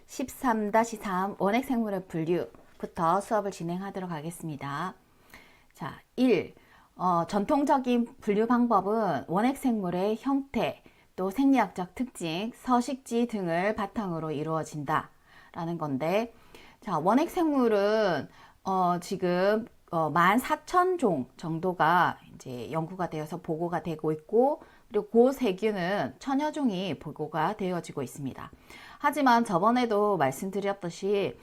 13-3 원핵생물의 분류부터 수업을 진행하도록 하겠습니다. 자, 1. 전통적인 분류 방법은 원핵생물의 형태, 또 생리학적 특징, 서식지 등을 바탕으로 이루어진다 라는 건데, 자, 원핵생물은 지금 14,000종 정도가 이제 연구가 되어서 보고가 되고 있고, 그리고 고세균은 천여 종이 보고가 되어지고 있습니다. 하지만 저번에도 말씀드렸듯이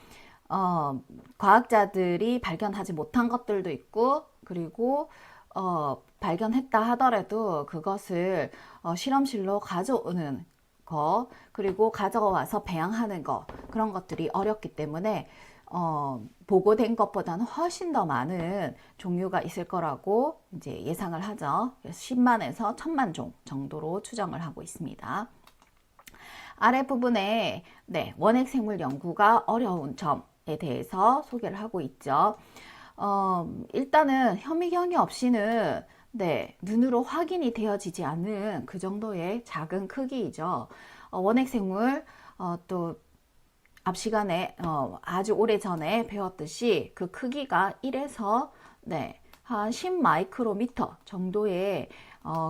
과학자들이 발견하지 못한 것들도 있고, 그리고 발견했다 하더라도 그것을 실험실로 가져오는 거, 그리고 가져와서 배양하는 거, 그런 것들이 어렵기 때문에 보고된 것보다는 훨씬 더 많은 종류가 있을 거라고 이제 예상을 하죠. 10만에서 1000만 종 정도로 추정을 하고 있습니다. 아래 부분에 원핵생물 연구가 어려운 점에 대해서 소개를 하고 있죠. 일단은 현미경이 없이는 눈으로 확인이 되어지지 않는 그 정도의 작은 크기이죠. 원핵생물 또 앞 시간에 아주 오래 전에 배웠듯이 그 크기가 1에서 한 10 마이크로미터 정도의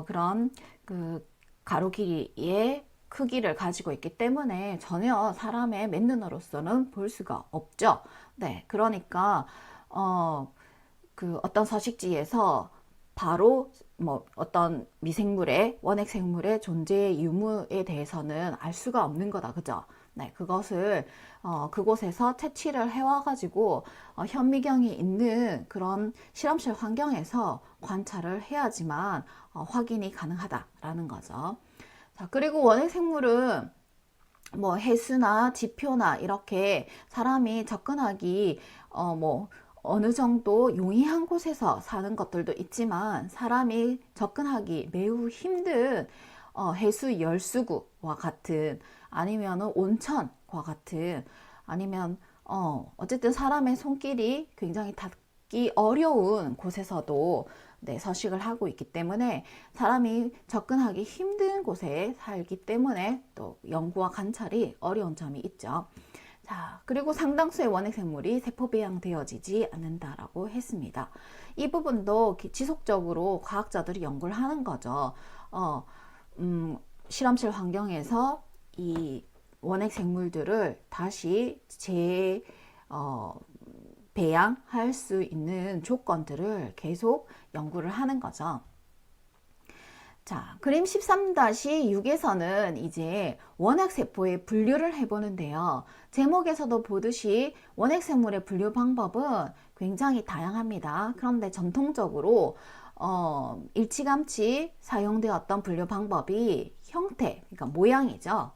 그런 그 가로 길이의 크기를 가지고 있기 때문에 전혀 사람의 맨눈으로서는 볼 수가 없죠. 그러니까 그 어떤 서식지에서 바로 뭐 어떤 미생물의 원핵생물의 존재의 유무에 대해서는 알 수가 없는 거다, 그죠? 그것을 그곳에서 채취를 해와 가지고 현미경이 있는 그런 실험실 환경에서 관찰을 해야지만 확인이 가능하다라는 거죠. 자, 그리고 원핵생물은 뭐 해수나 지표나 이렇게 사람이 접근하기 뭐 어느 정도 용이한 곳에서 사는 것들도 있지만, 사람이 접근하기 매우 힘든 해수 열수구와 같은, 아니면 온천과 같은, 아니면 어쨌든 사람의 손길이 굉장히 닿기 어려운 곳에서도 서식을 하고 있기 때문에 사람이 접근하기 힘든 곳에 살기 때문에 또 연구와 관찰이 어려운 점이 있죠. 자, 그리고 상당수의 원핵생물이 세포 배양되어지지 않는다라고 했습니다. 이 부분도 지속적으로 과학자들이 연구를 하는 거죠. 실험실 환경에서 이 원핵생물들을 다시 배양할 수 있는 조건들을 계속 연구를 하는 거죠. 자, 그림 13-6에서는 이제 원핵세포의 분류를 해보는데요. 제목에서도 보듯이 원핵생물의 분류 방법은 굉장히 다양합니다. 그런데 전통적으로 일찌감치 사용되었던 분류 방법이 형태, 그러니까 모양이죠.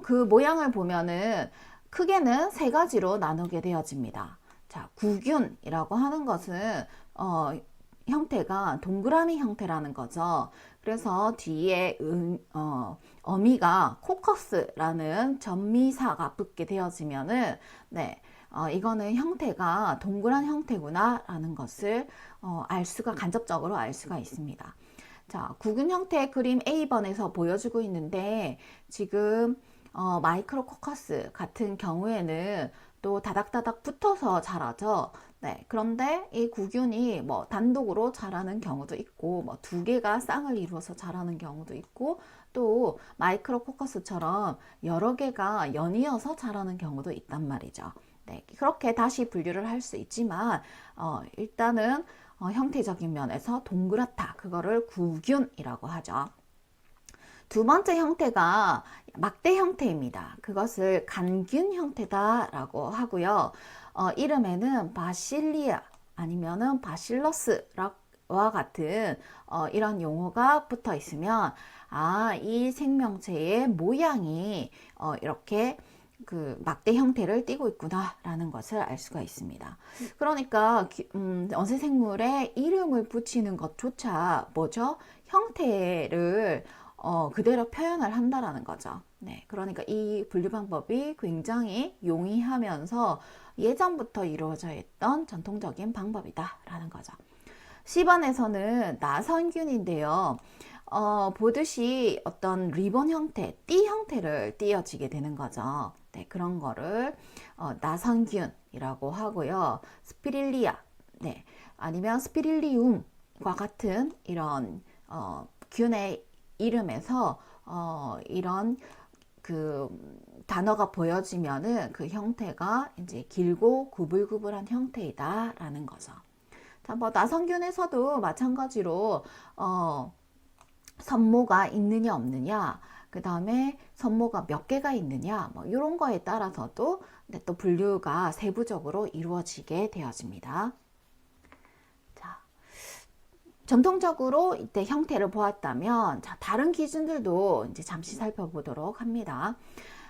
그 모양을 보면은 크게는 세 가지로 나누게 되어집니다. 자, 구균이라고 하는 것은 형태가 동그라미 형태라는 거죠. 그래서 뒤에 어미가 코커스라는 전미사가 붙게 되어지면은 이거는 형태가 동그란 형태구나 라는 것을 간접적으로 알 수가 있습니다. 자, 구근 형태의 그림 A번에서 보여주고 있는데, 지금 마이크로 코커스 같은 경우에는 또 다닥다닥 붙어서 자라죠. 그런데 이 구균이 뭐 단독으로 자라는 경우도 있고, 뭐 두 개가 쌍을 이루어서 자라는 경우도 있고, 또 마이크로 코커스처럼 여러 개가 연이어서 자라는 경우도 있단 말이죠. 그렇게 다시 분류를 할 수 있지만 일단은 형태적인 면에서 동그랗다, 그거를 구균이라고 하죠. 두 번째 형태가 막대 형태입니다. 그것을 간균 형태다라고 하고요. 이름에는 바실리아 아니면은 바실러스와 같은 이런 용어가 붙어 있으면, 이 생명체의 모양이 이렇게 그 막대 형태를 띠고 있구나 라는 것을 알 수가 있습니다. 그러니까 어세생물에 이름을 붙이는 것조차 뭐죠? 형태를 그대로 표현을 한다라는 거죠. 그러니까 이 분류 방법이 굉장히 용이하면서 예전부터 이루어져 있던 전통적인 방법이다 라는 거죠. 10번에서는 나선균인데요. 보듯이 어떤 리본 형태, 띠 형태를 띄어지게 되는 거죠. 네, 그런 거를 나선균이라고 하고요. 스피릴리아, 네, 아니면 스피릴리움과 같은 이런 균의 이름에서 이런 그 단어가 보여지면은 그 형태가 이제 길고 구불구불한 형태이다라는 거죠. 자, 뭐 나선균에서도 마찬가지로 선모가 있느냐 없느냐, 그 다음에 선모가 몇 개가 있느냐, 뭐 이런 거에 따라서도 또 분류가 세부적으로 이루어지게 되어집니다. 자, 전통적으로 이때 형태를 보았다면, 자, 다른 기준들도 이제 잠시 살펴보도록 합니다.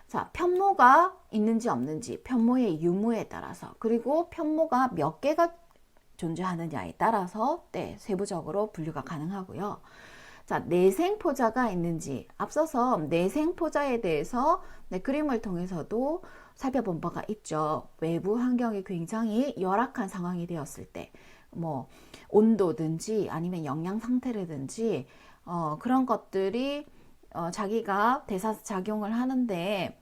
자, 편모가 있는지 없는지, 편모의 유무에 따라서, 그리고 편모가 몇 개가 존재하느냐에 따라서 네, 세부적으로 분류가 가능하고요. 자, 내생포자가 있는지, 앞서서 내생포자에 대해서 네, 그림을 통해서도 살펴본 바가 있죠. 외부 환경이 굉장히 열악한 상황이 되었을 때, 뭐 온도든지 아니면 영양 상태라든지 그런 것들이 자기가 대사작용을 하는데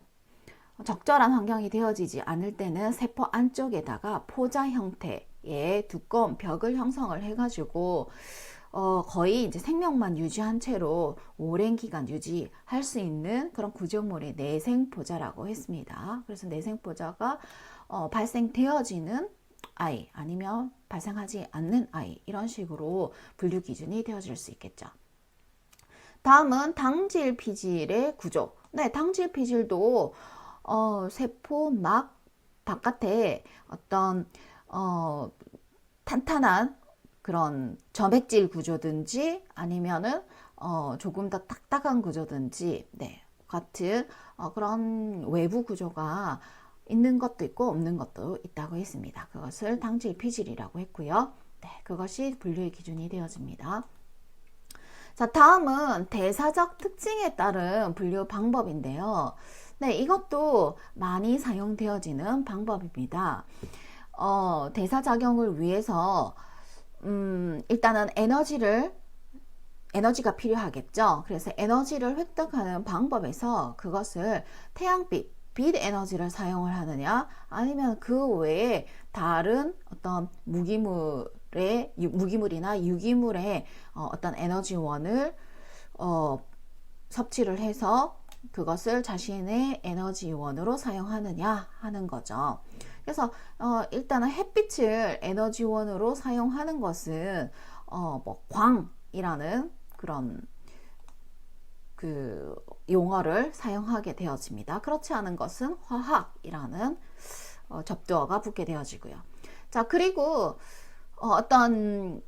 적절한 환경이 되어지지 않을 때는 세포 안쪽에다가 포자 형태의 두꺼운 벽을 형성을 해가지고 거의 이제 생명만 유지한 채로 오랜 기간 유지할 수 있는 그런 구조물이 내생포자라고 했습니다. 그래서 내생포자가 발생되어지는 아이 아니면 발생하지 않는 아이, 이런 식으로 분류 기준이 되어질 수 있겠죠. 다음은 당질 피질의 구조. 네, 당질 피질도 세포막 바깥에 어떤 탄탄한 그런 점액질 구조든지 아니면은 조금 더 딱딱한 구조든지 네, 같은 그런 외부 구조가 있는 것도 있고 없는 것도 있다고 했습니다. 그것을 당질 피질이라고 했고요. 네, 그것이 분류의 기준이 되어집니다. 자, 다음은 대사적 특징에 따른 분류 방법인데요. 네, 이것도 많이 사용되어지는 방법입니다. 대사작용을 위해서 일단은 에너지가 필요하겠죠. 그래서 에너지를 획득하는 방법에서 그것을 태양빛, 빛 에너지를 사용을 하느냐, 아니면 그 외에 다른 어떤 무기물이나 유기물의 어떤 에너지원을 섭취를 해서 그것을 자신의 에너지원으로 사용하느냐 하는 거죠. 그래서 일단은 햇빛을 에너지원으로 사용하는 것은 뭐 광이라는 그런 그 용어를 사용하게 되어집니다. 그렇지 않은 것은 화학이라는 접두어가 붙게 되어지고요. 자, 그리고 어떤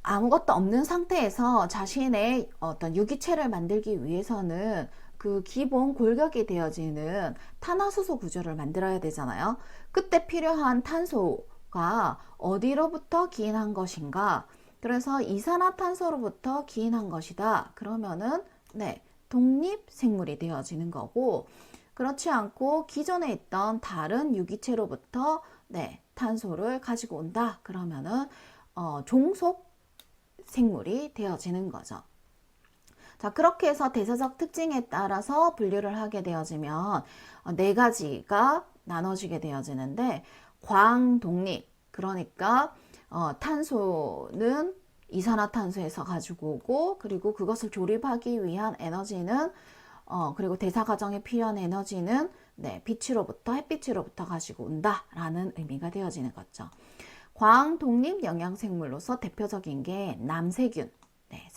아무것도 없는 상태에서 자신의 어떤 유기체를 만들기 위해서는 그 기본 골격이 되어지는 탄화수소 구조를 만들어야 되잖아요. 그때 필요한 탄소가 어디로부터 기인한 것인가? 그래서 이산화탄소로부터 기인한 것이다. 그러면은 네, 독립생물이 되어지는 거고, 그렇지 않고 기존에 있던 다른 유기체로부터 네, 탄소를 가지고 온다. 그러면은 종속생물이 되어지는 거죠. 자, 그렇게 해서 대사적 특징에 따라서 분류를 하게 되어지면 네 가지가 나눠지게 되어지는데, 광독립, 그러니까 탄소는 이산화탄소에서 가지고 오고, 그리고 그것을 조립하기 위한 에너지는 그리고 대사 과정에 필요한 에너지는 네, 빛으로부터, 햇빛으로부터 가지고 온다라는 의미가 되어지는 거죠. 광독립 영양생물로서 대표적인 게 남세균. 네,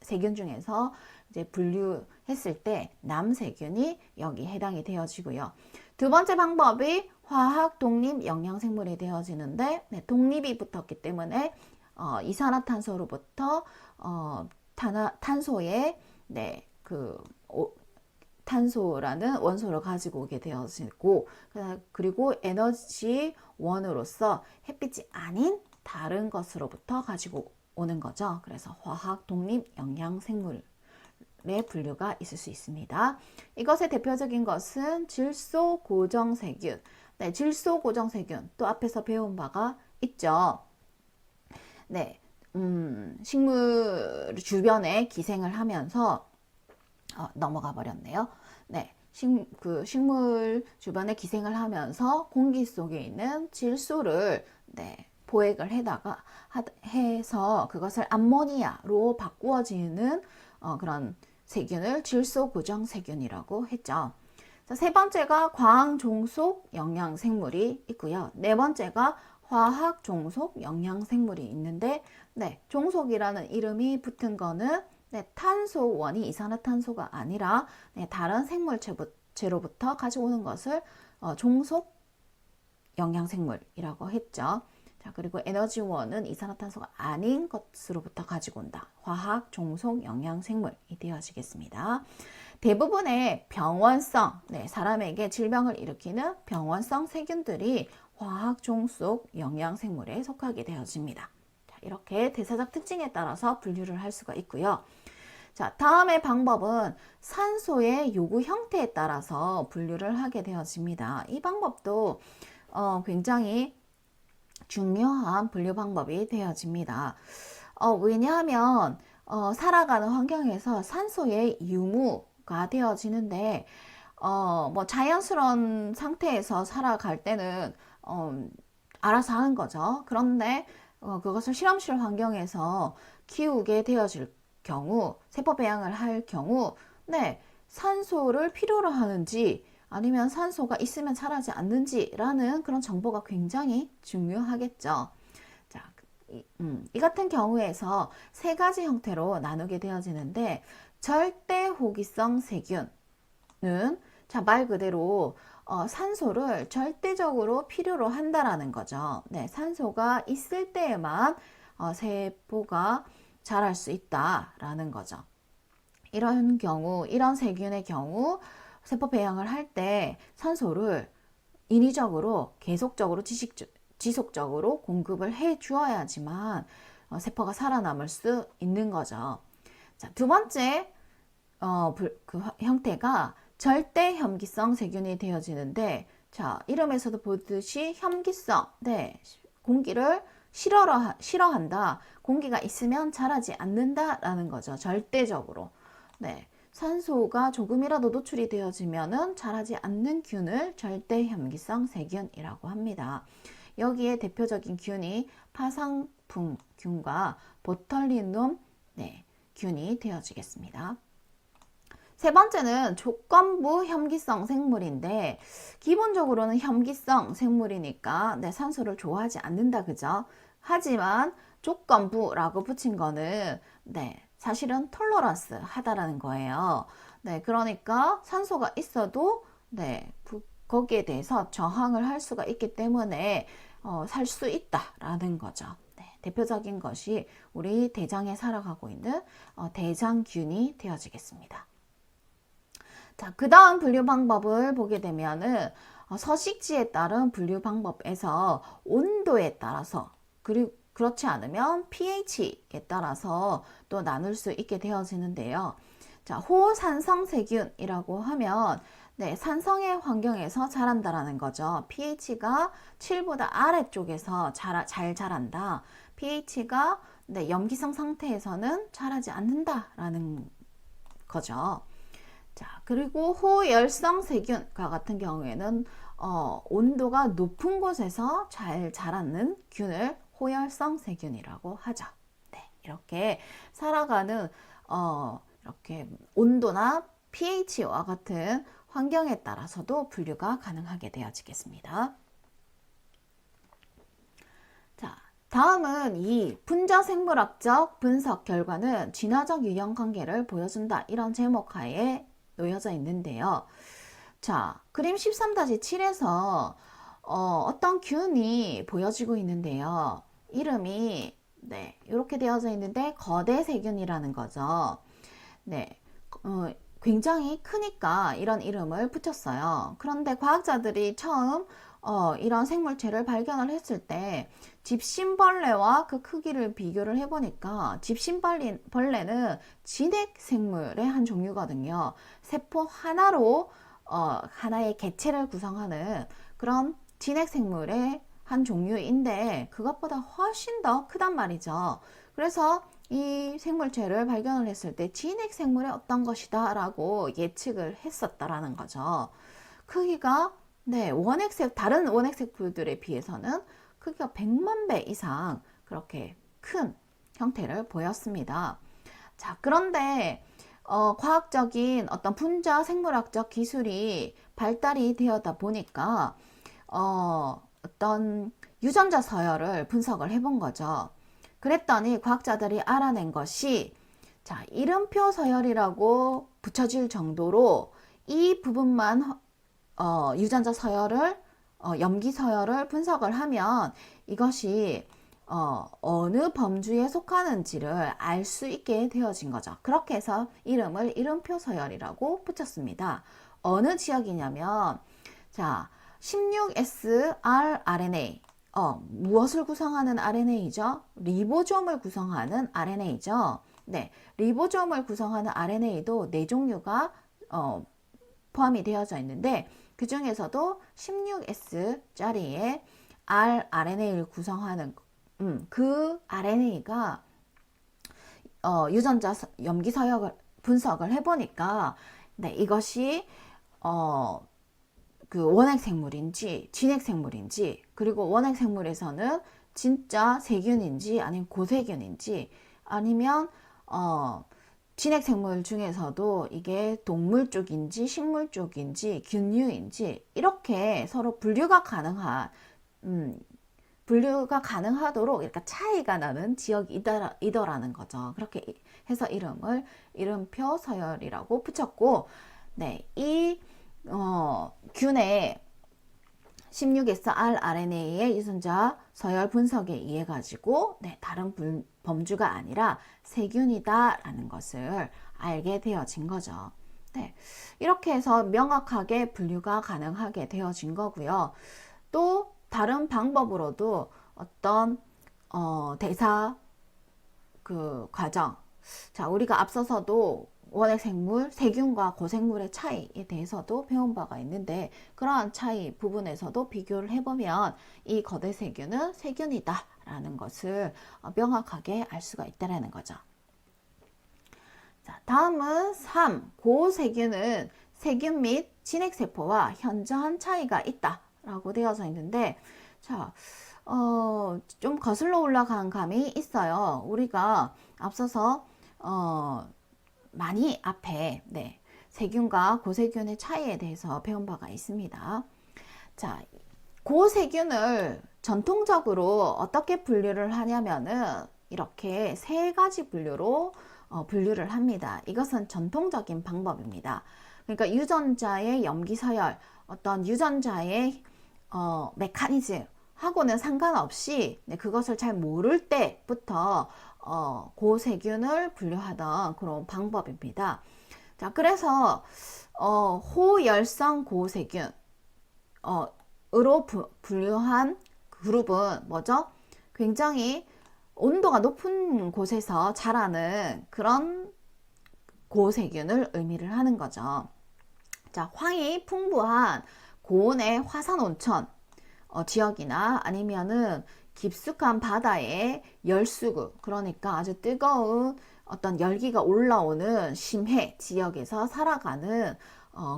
세균 중에서 이제 분류했을 때 남세균이 여기 해당이 되어지고요. 두 번째 방법이 화학 독립 영양생물이 되어지는데, 네, 독립이 붙었기 때문에 이산화탄소로부터 탄소에 네, 탄소라는 원소를 가지고 오게 되어지고, 그리고 에너지원으로서 햇빛이 아닌 다른 것으로부터 가지고 오는 거죠. 그래서 화학 독립 영양생물의 분류가 있을 수 있습니다. 이것의 대표적인 것은 질소고정세균. 네, 질소고정세균 또 앞에서 배운 바가 있죠. 네, 식물 주변에 기생을 하면서 넘어가 버렸네요. 네. 식물 주변에 기생을 하면서 공기 속에 있는 질소를 네, 포획을 해서 그것을 암모니아로 바꾸어지는 그런 세균을 질소 고정 세균이라고 했죠. 자, 세 번째가 광 종속 영양 생물이 있고요. 네 번째가 화학 종속 영양 생물이 있는데, 네, 종속이라는 이름이 붙은 거는 네, 탄소원이 이산화탄소가 아니라 네, 다른 생물체로부터 가져오는 것을 종속 영양생물이라고 했죠. 자, 그리고 에너지원은 이산화탄소가 아닌 것으로부터 가지고 온다. 화학 종속 영양생물이 되어지겠습니다. 대부분의 병원성, 네, 사람에게 질병을 일으키는 병원성 세균들이 화학 종속 영양생물에 속하게 되어집니다. 자, 이렇게 대사적 특징에 따라서 분류를 할 수가 있고요. 자, 다음의 방법은 산소의 요구 형태에 따라서 분류를 하게 되어집니다. 이 방법도 굉장히 중요한 분류 방법이 되어집니다. 왜냐하면 살아가는 환경에서 산소의 유무가 되어지는데 뭐 자연스러운 상태에서 살아갈 때는 알아서 하는 거죠. 그런데 그것을 실험실 환경에서 키우게 되어질 경우, 세포 배양을 할 경우, 네, 산소를 필요로 하는지 아니면 산소가 있으면 자라지 않는지라는 그런 정보가 굉장히 중요하겠죠. 자, 이 같은 경우에서 세 가지 형태로 나누게 되어지는데, 절대 호기성 세균은 자, 말 그대로 산소를 절대적으로 필요로 한다라는 거죠. 네, 산소가 있을 때에만 세포가 자랄 수 있다라는 거죠. 이런 경우, 이런 세균의 경우 세포 배양을 할 때 산소를 인위적으로 계속적으로 지속적으로 공급을 해 주어야지만 세포가 살아남을 수 있는 거죠. 자, 두 번째 그 형태가 절대 혐기성 세균이 되어지는데, 자, 이름에서도 보듯이 혐기성, 네, 공기를 싫어한다. 공기가 있으면 자라지 않는다라는 거죠. 절대적으로. 네. 산소가 조금이라도 노출이 되어지면은 자라지 않는 균을 절대 혐기성 세균이라고 합니다. 여기에 대표적인 균이 파상풍균과 보털리눔 네, 균이 되어지겠습니다. 세 번째는 조건부 혐기성 생물인데, 기본적으로는 혐기성 생물이니까 네, 산소를 좋아하지 않는다, 그죠? 하지만 조건부라고 붙인 거는 네, 사실은 톨러런스 하다라는 거예요. 네, 그러니까 산소가 있어도 네, 거기에 대해서 저항을 할 수가 있기 때문에 살 수 있다라는 거죠. 네, 대표적인 것이 우리 대장에 살아가고 있는 대장균이 되어지겠습니다. 자, 그 다음 분류 방법을 보게 되면은 서식지에 따른 분류 방법에서 온도에 따라서, 그리고 그렇지 않으면 pH에 따라서 또 나눌 수 있게 되어지는데요. 자, 호산성 세균이라고 하면 네, 산성의 환경에서 자란다라는 거죠. pH가 7보다 아래쪽에서 잘 자란다. pH가 네, 염기성 상태에서는 자라지 않는다라는 거죠. 자, 그리고 호열성 세균과 같은 경우에는 온도가 높은 곳에서 잘 자라는 균을 호열성 세균이라고 하죠. 네, 이렇게 살아가는 이렇게 온도나 pH와 같은 환경에 따라서도 분류가 가능하게 되어지겠습니다. 자, 다음은 이 분자생물학적 분석 결과는 진화적 유형 관계를 보여준다, 이런 제목 하에 놓여져 있는데요. 자, 그림 13-7에서 어떤 균이 보여지고 있는데요. 이름이 네, 이렇게 되어져 있는데 거대 세균이라는 거죠. 네, 굉장히 크니까 이런 이름을 붙였어요. 그런데 과학자들이 처음 이런 생물체를 발견을 했을 때 집신벌레와 그 크기를 비교를 해보니까 집신벌레는 진핵 생물의 한 종류거든요. 세포 하나로 하나의 개체를 구성하는 그런 진핵 생물의 한 종류인데 그것보다 훨씬 더 크단 말이죠. 그래서 이 생물체를 발견을 했을 때 진핵 생물의 어떤 것이다 라고 예측을 했었다라는 거죠. 크기가 다른 원핵색물들에 비해서는 크기가 100만 배 이상 그렇게 큰 형태를 보였습니다. 자, 그런데 과학적인 어떤 분자 생물학적 기술이 발달이 되어다 보니까 어떤 유전자 서열을 분석을 해본 거죠. 그랬더니 과학자들이 알아낸 것이 자, 이름표 서열이라고 붙여질 정도로 이 부분만 유전자 서열을 염기 서열을 분석을 하면 이것이 어느 범주에 속하는지를 알 수 있게 되어진 거죠. 그렇게 해서 이름을 이름표 서열이라고 붙였습니다. 어느 지역이냐면 자 16SrRNA 무엇을 구성하는 RNA죠? 리보솜을 구성하는 RNA죠. 네, 리보솜을 구성하는 RNA도 4종류가 포함이 되어져 있는데 그 중에서도 16S짜리의 rRNA를 구성하는 그 RNA가 유전자 염기 서열을 분석을 해보니까 네, 이것이 그 원핵 생물인지 진핵 생물인지 그리고 원핵 생물에서는 진짜 세균인지 아니면 고세균인지 아니면 진핵 생물 중에서도 이게 동물 쪽인지 식물 쪽인지 균류인지 이렇게 서로 분류가 가능하도록 이렇게 차이가 나는 지역이 이더라는 거죠. 그렇게 해서 이름을 이름표 서열이라고 붙였고, 네, 이 균의 16SrRNA의 유전자 서열 분석에 의해 가지고 다른 범주가 아니라 세균이다라는 것을 알게 되어진 거죠. 네, 이렇게 해서 명확하게 분류가 가능하게 되어진 거고요. 또 다른 방법으로도 어떤 대사 그 과정, 자 우리가 앞서서도 원핵 생물, 세균과 고생물의 차이에 대해서도 배운 바가 있는데 그러한 차이 부분에서도 비교를 해보면 이 거대 세균은 세균이다 라는 것을 명확하게 알 수가 있다는 거죠. 자, 다음은 3. 고세균은 세균 및 진핵세포와 현저한 차이가 있다 라고 되어져 있는데 자, 좀 거슬러 올라간 감이 있어요. 우리가 앞서서 많이 앞에 세균과 고세균의 차이에 대해서 배운 바가 있습니다. 자, 고세균을 전통적으로 어떻게 분류를 하냐면은 이렇게 3가지 분류로 분류를 합니다. 이것은 전통적인 방법입니다. 그러니까 유전자의 염기 서열, 어떤 유전자의 메커니즘 하고는 상관없이 그것을 잘 모를 때부터 고세균을 분류하던 그런 방법입니다. 자, 그래서 호열성 고세균 으로 분류한 그룹은 뭐죠? 굉장히 온도가 높은 곳에서 자라는 그런 고세균을 의미를 하는 거죠. 자, 황이 풍부한 고온의 화산 온천 지역이나 아니면은 깊숙한 바다의 열수구, 그러니까 아주 뜨거운 어떤 열기가 올라오는 심해 지역에서 살아가는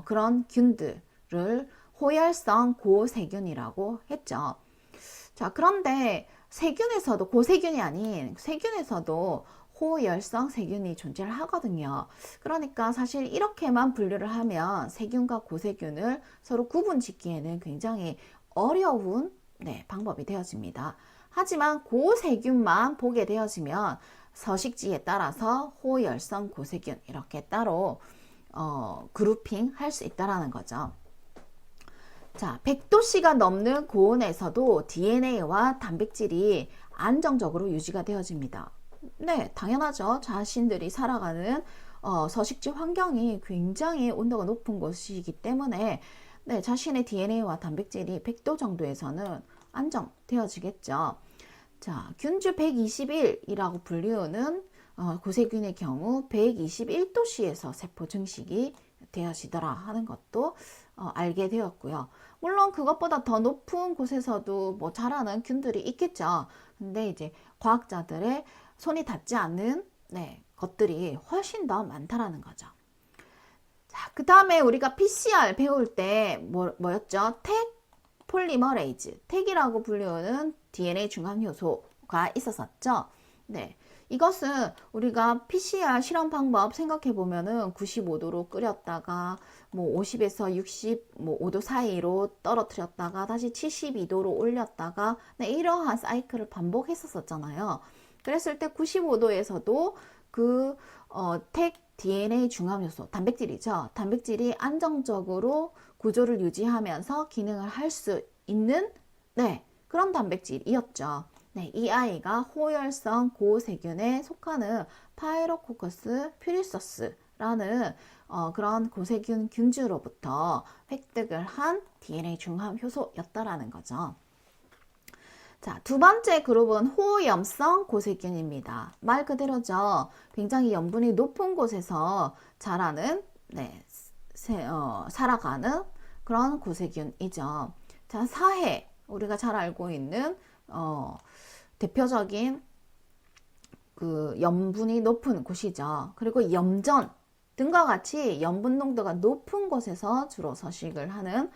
그런 균들을 호열성 고세균이라고 했죠. 자, 그런데 세균에서도 고세균이 아닌 세균에서도 호열성 세균이 존재를 하거든요. 그러니까 사실 이렇게만 분류를 하면 세균과 고세균을 서로 구분 짓기에는 굉장히 어려운 방법이 되어집니다. 하지만 고세균만 보게 되어지면 서식지에 따라서 호열성 고세균 이렇게 따로 그룹핑 할 수 있다라는 거죠. 자, 100도씨가 넘는 고온에서도 DNA와 단백질이 안정적으로 유지가 되어집니다. 네, 당연하죠. 자신들이 살아가는 서식지 환경이 굉장히 온도가 높은 곳이기 때문에 자신의 DNA와 단백질이 100도 정도에서는 안정되어지겠죠. 자, 균주 121이라고 불리우는 고세균의 경우 121도씨에서 세포 증식이 되어지더라 하는 것도 알게 되었고요. 물론 그것보다 더 높은 곳에서도 뭐 자라는 균들이 있겠죠. 근데 이제 과학자들의 손이 닿지 않는 것들이 훨씬 더 많다라는 거죠. 자, 그 다음에 우리가 PCR 배울 때 뭐였죠? 택 폴리머레이즈, 택이라고 불리우는 DNA 중합 효소가 있었었죠. 네. 이것은 우리가 PCR 실험 방법 생각해 보면은 95도로 끓였다가 뭐 50에서 65도 사이로 떨어뜨렸다가 다시 72도로 올렸다가 이러한 사이클을 반복했었잖아요. 그랬을 때 95도에서도 택 DNA 중합 요소, 단백질이죠. 단백질이 안정적으로 구조를 유지하면서 기능을 할 수 있는 그런 단백질이었죠. 이 아이가 호열성 고세균에 속하는 파이로코커스 퓨리서스라는 그런 고세균 균주로부터 획득을 한 DNA 중합 효소였다라는 거죠. 자, 두 번째 그룹은 호염성 고세균입니다. 말 그대로죠. 굉장히 염분이 높은 곳에서 자라는 살아가는 그런 고세균이죠. 자, 사해 우리가 잘 알고 있는 대표적인 그 염분이 높은 곳이죠. 그리고 염전 등과 같이 염분 농도가 높은 곳에서 주로 서식을 하는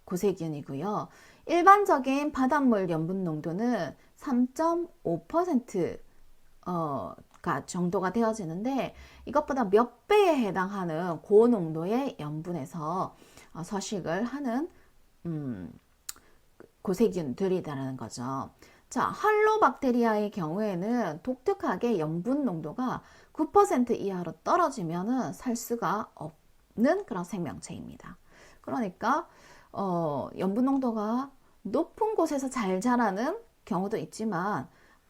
고세균이고요. 일반적인 바닷물 염분 농도는 3.5% 정도가 되어지는데 이것보다 몇 배에 해당하는 고농도의 염분에서 서식을 하는 고세균들이라는 거죠. 자, 할로박테리아의 경우에는 독특하게 염분 농도가 9% 이하로 떨어지면은 살 수가 없는 그런 생명체입니다. 그러니까 염분 농도가 높은 곳에서 잘 자라는 경우도 있지만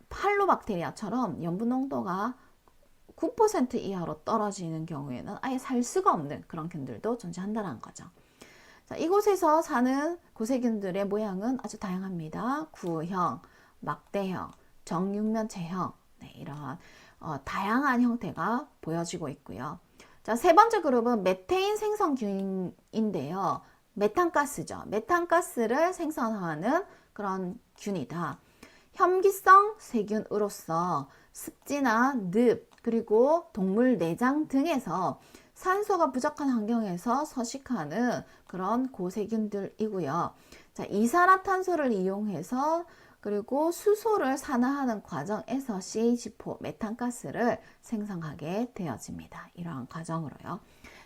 할로박테리아처럼 염분 농도가 9% 이하로 떨어지는 경우에는 아예 살 수가 없는 그런 균들도 존재한다는 거죠. 자, 이곳에서 사는 고세균들의 모양은 아주 다양합니다. 구형, 막대형, 정육면체형 이러한 다양한 형태가 보여지고 있고요. 자, 세 번째 그룹은 메테인 생성균인데요. 메탄가스죠. 메탄가스를 생성하는 그런 균이다. 혐기성 세균으로서 습지나 늪 그리고 동물 내장 등에서 산소가 부족한 환경에서 서식하는 그런 고세균들이고요. 자, 이산화탄소를 이용해서 그리고 수소를 산화하는 과정에서 CH4 메탄가스를 생성하게 되어집니다. 이러한 과정으로요.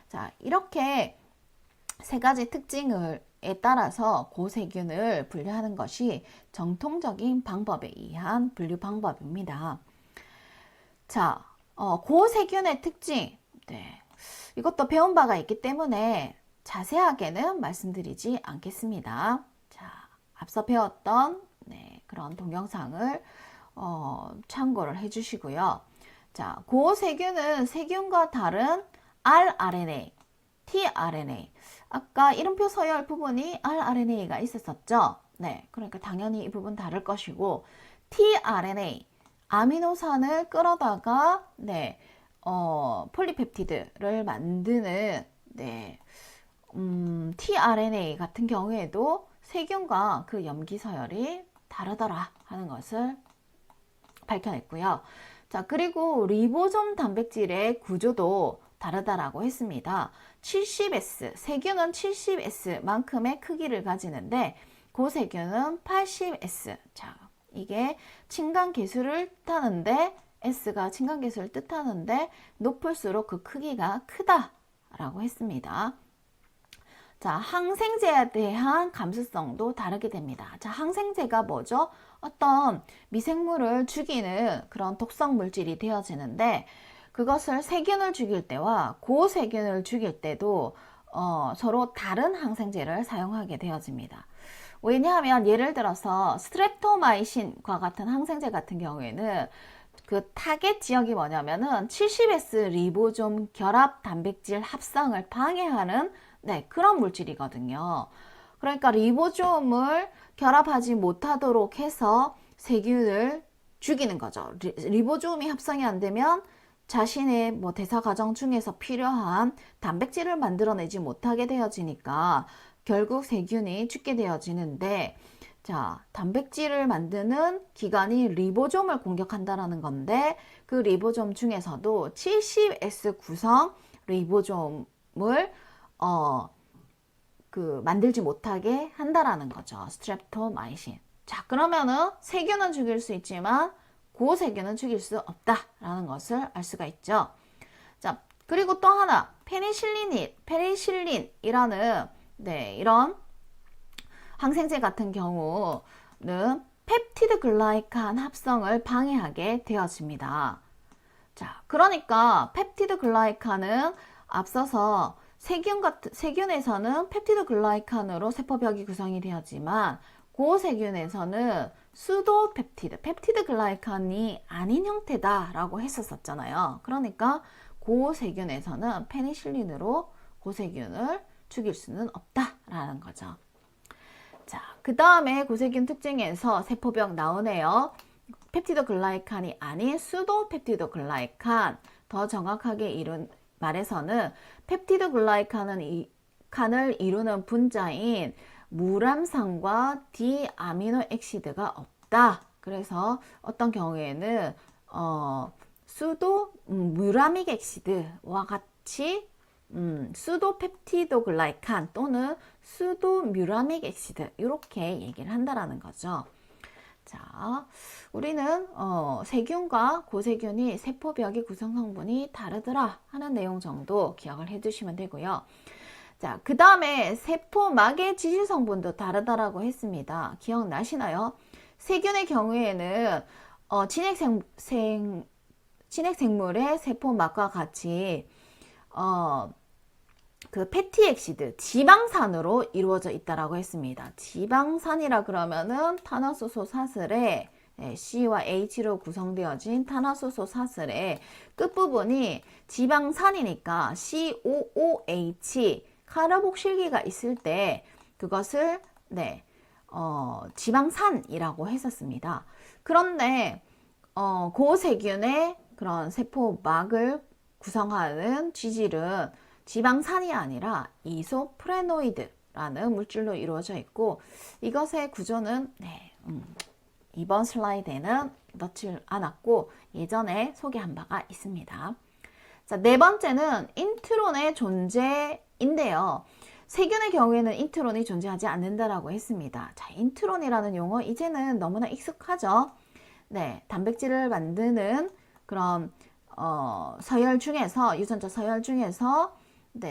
자, 이렇게 세 가지 특징에 따라서 고세균을 분류하는 것이 정통적인 방법에 의한 분류 방법입니다. 자, 고세균의 특징, 이것도 배운 바가 있기 때문에 자세하게는 말씀드리지 않겠습니다. 자, 앞서 배웠던 그런 동영상을 참고를 해주시고요. 자, 고세균은 세균과 다른 rRNA, tRNA, 아까 이름표 서열 부분이 rRNA가 있었었죠. 그러니까 당연히 이 부분 다를 것이고 tRNA, 아미노산을 끌어다가 폴리펩티드를 만드는 tRNA 같은 경우에도 세균과 그 염기 서열이 다르더라 하는 것을 밝혀냈고요. 자, 그리고 리보솜 단백질의 구조도 다르다라고 했습니다. 70S, 세균은 70S만큼의 크기를 가지는데 고세균은 80S. 자, 이게 친간계수를 뜻하는데 S가 친간계수를 뜻하는데 높을수록 그 크기가 크다라고 했습니다. 자, 항생제에 대한 감수성도 다르게 됩니다. 자, 항생제가 뭐죠? 어떤 미생물을 죽이는 그런 독성 물질이 되어지는데 그것을 세균을 죽일 때와 고세균을 죽일 때도 서로 다른 항생제를 사용하게 되어집니다. 왜냐하면 예를 들어서 스트랩토마이신과 같은 항생제 같은 경우에는 그 타겟 지역이 뭐냐면은 70S 리보솜 결합 단백질 합성을 방해하는 그런 물질이거든요. 그러니까 리보솜을 결합하지 못하도록 해서 세균을 죽이는 거죠. 리보솜이 합성이 안 되면 자신의 대사 과정 중에서 필요한 단백질을 만들어내지 못하게 되어지니까 결국 세균이 죽게 되어지는데 자, 단백질을 만드는 기관이 리보솜을 공격한다라는 건데 그 리보솜 중에서도 70S 구성 리보솜을 만들지 못하게 한다라는 거죠. 스트랩토마이신. 자, 그러면은 세균은 죽일 수 있지만 고세균은 죽일 수 없다라는 것을 알 수가 있죠. 자, 그리고 또 하나 페니실린이라는 이런 항생제 같은 경우는 펩티드 글라이칸 합성을 방해하게 되어집니다. 자, 그러니까 펩티드 글라이칸은 앞서서 세균에서는 펩티드 글라이칸으로 세포벽이 구성이 되었지만 고세균에서는 수도 펩티드 글라이칸이 아닌 형태다라고 했었잖아요. 그러니까 고세균에서는 페니실린으로 고세균을 죽일 수는 없다라는 거죠. 자, 그 다음에 고세균 특징에서 세포벽 나오네요. 펩티드 글라이칸이 아닌 수도 펩티드 글라이칸. 더 정확하게 말해서는 펩티드 글라이칸을 이루는 분자인 무람산과 디아미노 액시드가 없다. 그래서 어떤 경우에는 수도 뮤라믹 액시드와 같이 수도 펩티도 글라이칸 또는 수도 뮤라믹 액시드 이렇게 얘기를 한다라는 거죠. 자, 우리는 세균과 고세균이 세포벽의 구성 성분이 다르더라 하는 내용 정도 기억을 해주시면 되고요. 자, 그 다음에 세포막의 지질 성분도 다르다라고 했습니다. 기억나시나요? 세균의 경우에는 진핵생물의 세포막과 같이 그 패티액시드, 지방산으로 이루어져 있다라고 했습니다. 지방산이라 그러면은 탄화수소 사슬에 C와 H로 구성되어진 탄화수소 사슬의 끝부분이 지방산이니까 COOH 카르복실기가 있을 때 그것을 지방산이라고 했었습니다. 그런데 고세균의 그런 세포막을 구성하는 지질은 지방산이 아니라 이소프레노이드라는 물질로 이루어져 있고 이것의 구조는 이번 슬라이드에는 넣지 않았고 예전에 소개한 바가 있습니다. 자, 네 번째는 인트론의 존재인데요. 세균의 경우에는 인트론이 존재하지 않는다라고 했습니다. 자, 인트론이라는 용어 이제는 너무나 익숙하죠. 단백질을 만드는 그런 서열 중에서 유전자 서열 중에서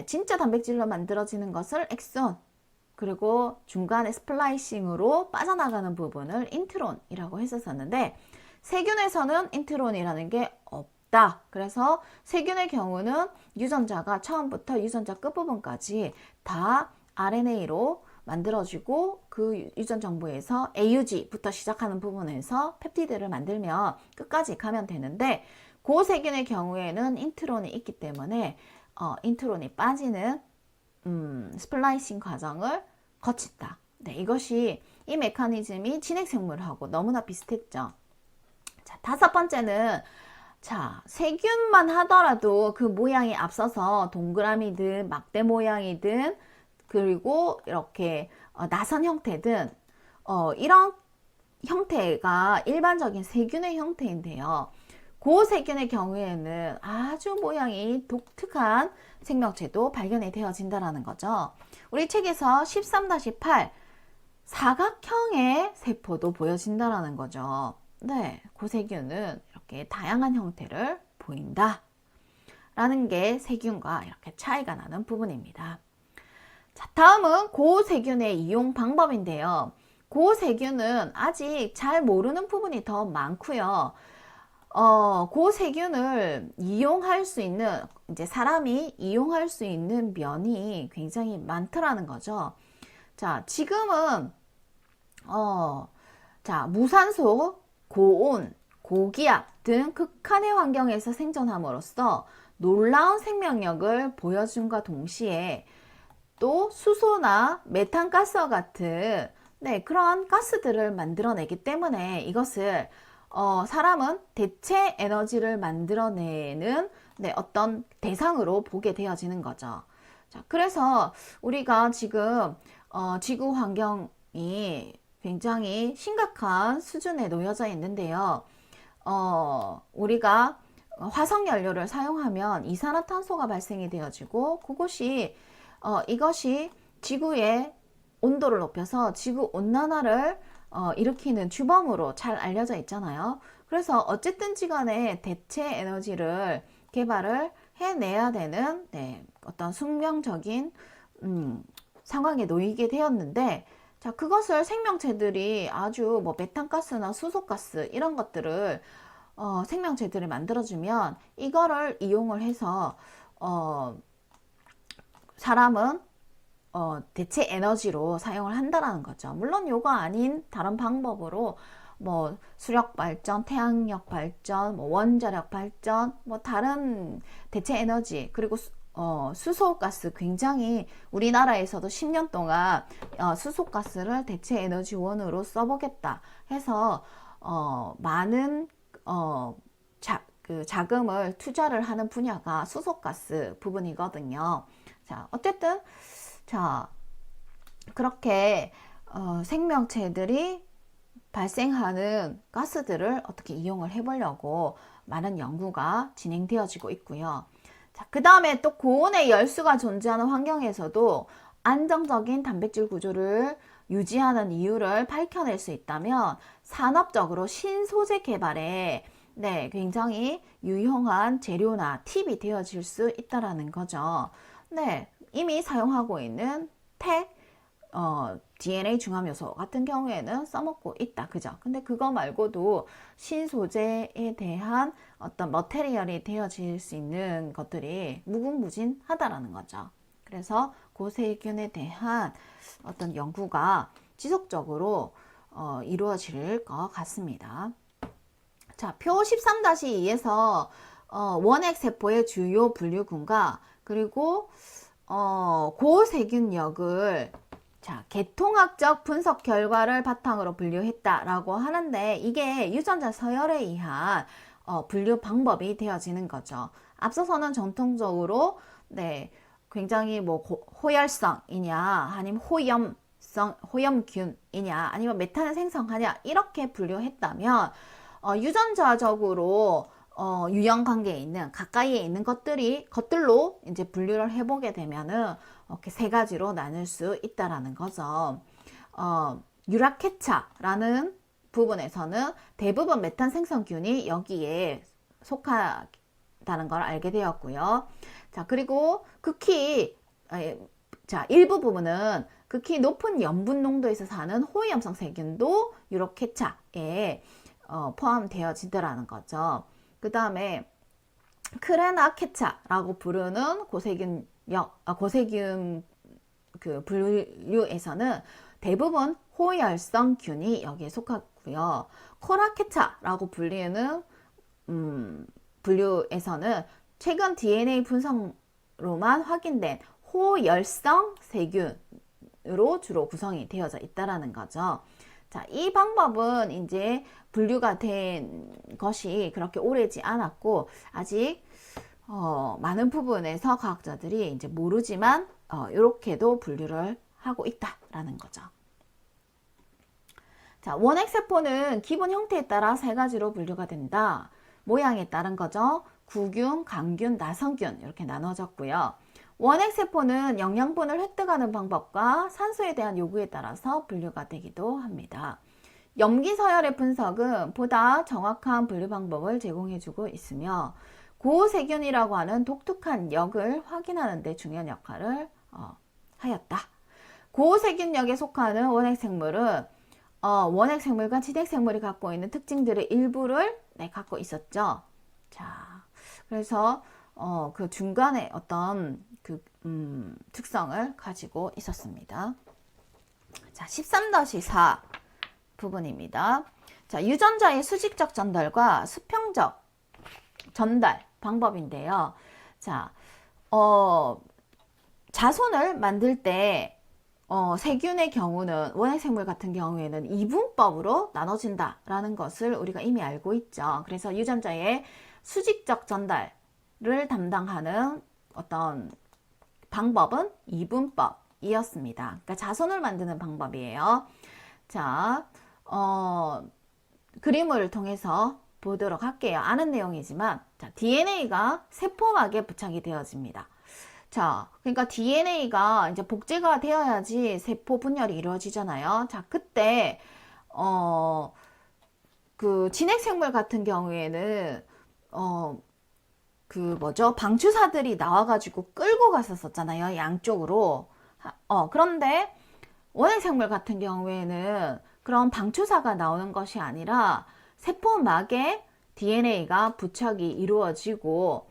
진짜 단백질로 만들어지는 것을 엑손 그리고 중간에 스플라이싱으로 빠져나가는 부분을 인트론이라고 했었는데 세균에서는 인트론이라는 게 없다. 그래서 세균의 경우는 유전자가 처음부터 유전자 끝부분까지 다 RNA로 만들어지고 그 유전 정보에서 AUG부터 시작하는 부분에서 펩티드를 만들면 끝까지 가면 되는데 고세균의 경우에는 인트론이 있기 때문에 인트론이 빠지는 스플라이싱 과정을 거친다. 이것이 이 메커니즘이 진핵생물하고 너무나 비슷했죠. 자, 다섯 번째는 세균만 하더라도 그 모양이 앞서서 동그라미든 막대 모양이든 그리고 이렇게 나선 형태든 이런 형태가 일반적인 세균의 형태인데요. 고세균의 경우에는 아주 모양이 독특한 생명체도 발견이 되어진다는 거죠. 우리 책에서 13-8 사각형의 세포도 보여진다는 거죠. 고세균은 이렇게 다양한 형태를 보인다 라는 게 세균과 이렇게 차이가 나는 부분입니다. 자, 다음은 고세균의 이용 방법인데요. 고세균은 아직 잘 모르는 부분이 더 많고요. 고세균을 이용할 수 있는 사람이 이용할 수 있는 면이 굉장히 많더라는 거죠. 자, 지금은 무산소, 고온, 고기압 등 극한의 환경에서 생존함으로써 놀라운 생명력을 보여준과 동시에 또 수소나 메탄가스와 같은 그런 가스들을 만들어내기 때문에 이것을 사람은 대체 에너지를 만들어내는 어떤 대상으로 보게 되어지는 거죠. 자, 그래서 우리가 지금 지구 환경이 굉장히 심각한 수준에 놓여져 있는데요. 우리가 화석연료를 사용하면 이산화탄소가 발생이 되어지고 그것이 이것이 지구의 온도를 높여서 지구 온난화를 일으키는 주범으로 잘 알려져 있잖아요. 그래서 어쨌든지 간에 대체 에너지를 개발을 해내야 되는 어떤 숙명적인 상황에 놓이게 되었는데, 자, 그것을 생명체들이 아주 뭐 메탄가스나 수소가스 이런 것들을 생명체들이 만들어주면 이거를 이용을 해서 사람은 대체 에너지로 사용을 한다라는 거죠. 물론 요거 아닌 다른 방법으로 뭐 수력 발전, 태양력 발전, 뭐 원자력 발전, 뭐 다른 대체 에너지, 그리고 수소가스, 굉장히 우리나라에서도 10년 동안 수소가스를 대체 에너지원으로 써보겠다 해서 많은 자금을 투자를 하는 분야가 수소가스 부분이거든요. 자, 어쨌든 자, 그렇게 생명체들이 발생하는 가스들을 어떻게 이용을 해보려고 많은 연구가 진행되어지고 있고요. 자, 그 다음에 또 고온의 열수가 존재하는 환경에서도 안정적인 단백질 구조를 유지하는 이유를 밝혀낼 수 있다면 산업적으로 신소재 개발에 굉장히 유용한 재료나 팁이 되어질 수 있다라는 거죠. 이미 사용하고 있는 DNA 중함요소 같은 경우에는 써먹고 있다. 그죠? 근데 그거 말고도 신소재에 대한 어떤 머테리얼이 되어질 수 있는 것들이 무궁무진하다라는 거죠. 그래서 고세균에 대한 어떤 연구가 지속적으로 이루어질 것 같습니다. 자, 표 13-2에서 원핵세포의 주요 분류군과 그리고 고세균력을 계통학적 분석 결과를 바탕으로 분류했다라고 하는데, 이게 유전자 서열에 의한 분류 방법이 되어지는 거죠. 앞서서는 전통적으로 굉장히 뭐 호열성이냐 아니면 호염균이냐 아니면 메탄을 생성하냐 이렇게 분류했다면, 유전자적으로 유형 관계에 있는 가까이에 있는 것들로 이제 분류를 해보게 되면은 이렇게 세 가지로 나눌 수 있다라는 거죠. 유라케차라는 부분에서는 대부분 메탄 생성균이 여기에 속하다는 걸 알게 되었고요. 자, 그리고 극히 일부 부분은 극히 높은 염분 농도에서 사는 호위염성 세균도 유라케차에 포함되어지더라는 거죠. 그 다음에 크레나케차라고 부르는 고세균 그 분류에서는 대부분 호열성균이 여기에 속하고요. 코라케차라고 불리는 분류에서는 최근 DNA 분석으로만 확인된 호열성 세균으로 주로 구성이 되어져 있다라는 거죠. 자, 이 방법은 이제 분류가 된 것이 그렇게 오래지 않았고, 아직 많은 부분에서 과학자들이 이제 모르지만 이렇게도 분류를 하고 있다라는 거죠. 자, 원핵세포는 기본 형태에 따라 세 가지로 분류가 된다. 모양에 따른 거죠. 구균, 강균, 나성균 이렇게 나눠졌고요. 원핵세포는 영양분을 획득하는 방법과 산소에 대한 요구에 따라서 분류가 되기도 합니다. 염기서열의 분석은 보다 정확한 분류 방법을 제공해주고 있으며, 고세균이라고 하는 독특한 역을 확인하는 데 중요한 역할을 하였다. 고세균역에 속하는 원핵생물은 원핵생물과 지핵생물이 갖고 있는 특징들의 일부를 갖고 있었죠. 자, 그래서 그 중간에 어떤 특성을 가지고 있었습니다. 자, 13-4 부분입니다. 자, 유전자의 수직적 전달과 수평적 전달 방법인데요. 자, 자손을 만들 때 세균의 경우는, 원핵생물 같은 경우에는 이분법으로 나눠진다라는 것을 우리가 이미 알고 있죠. 그래서 유전자의 수직적 전달을 담당하는 어떤 방법은 이분법이었습니다. 그러니까 자손을 만드는 방법이에요. 자, 그림을 통해서 보도록 할게요. 아는 내용이지만, 자, DNA가 세포막에 부착이 되어집니다. 자, 그러니까 DNA가 이제 복제가 되어야지 세포 분열이 이루어지잖아요. 자, 그때, 그 진핵생물 같은 경우에는, 방추사들이 나와가지고 끌고 갔었잖아요. 양쪽으로. 그런데 원핵생물 같은 경우에는 그런 방추사가 나오는 것이 아니라 세포막에 DNA가 부착이 이루어지고,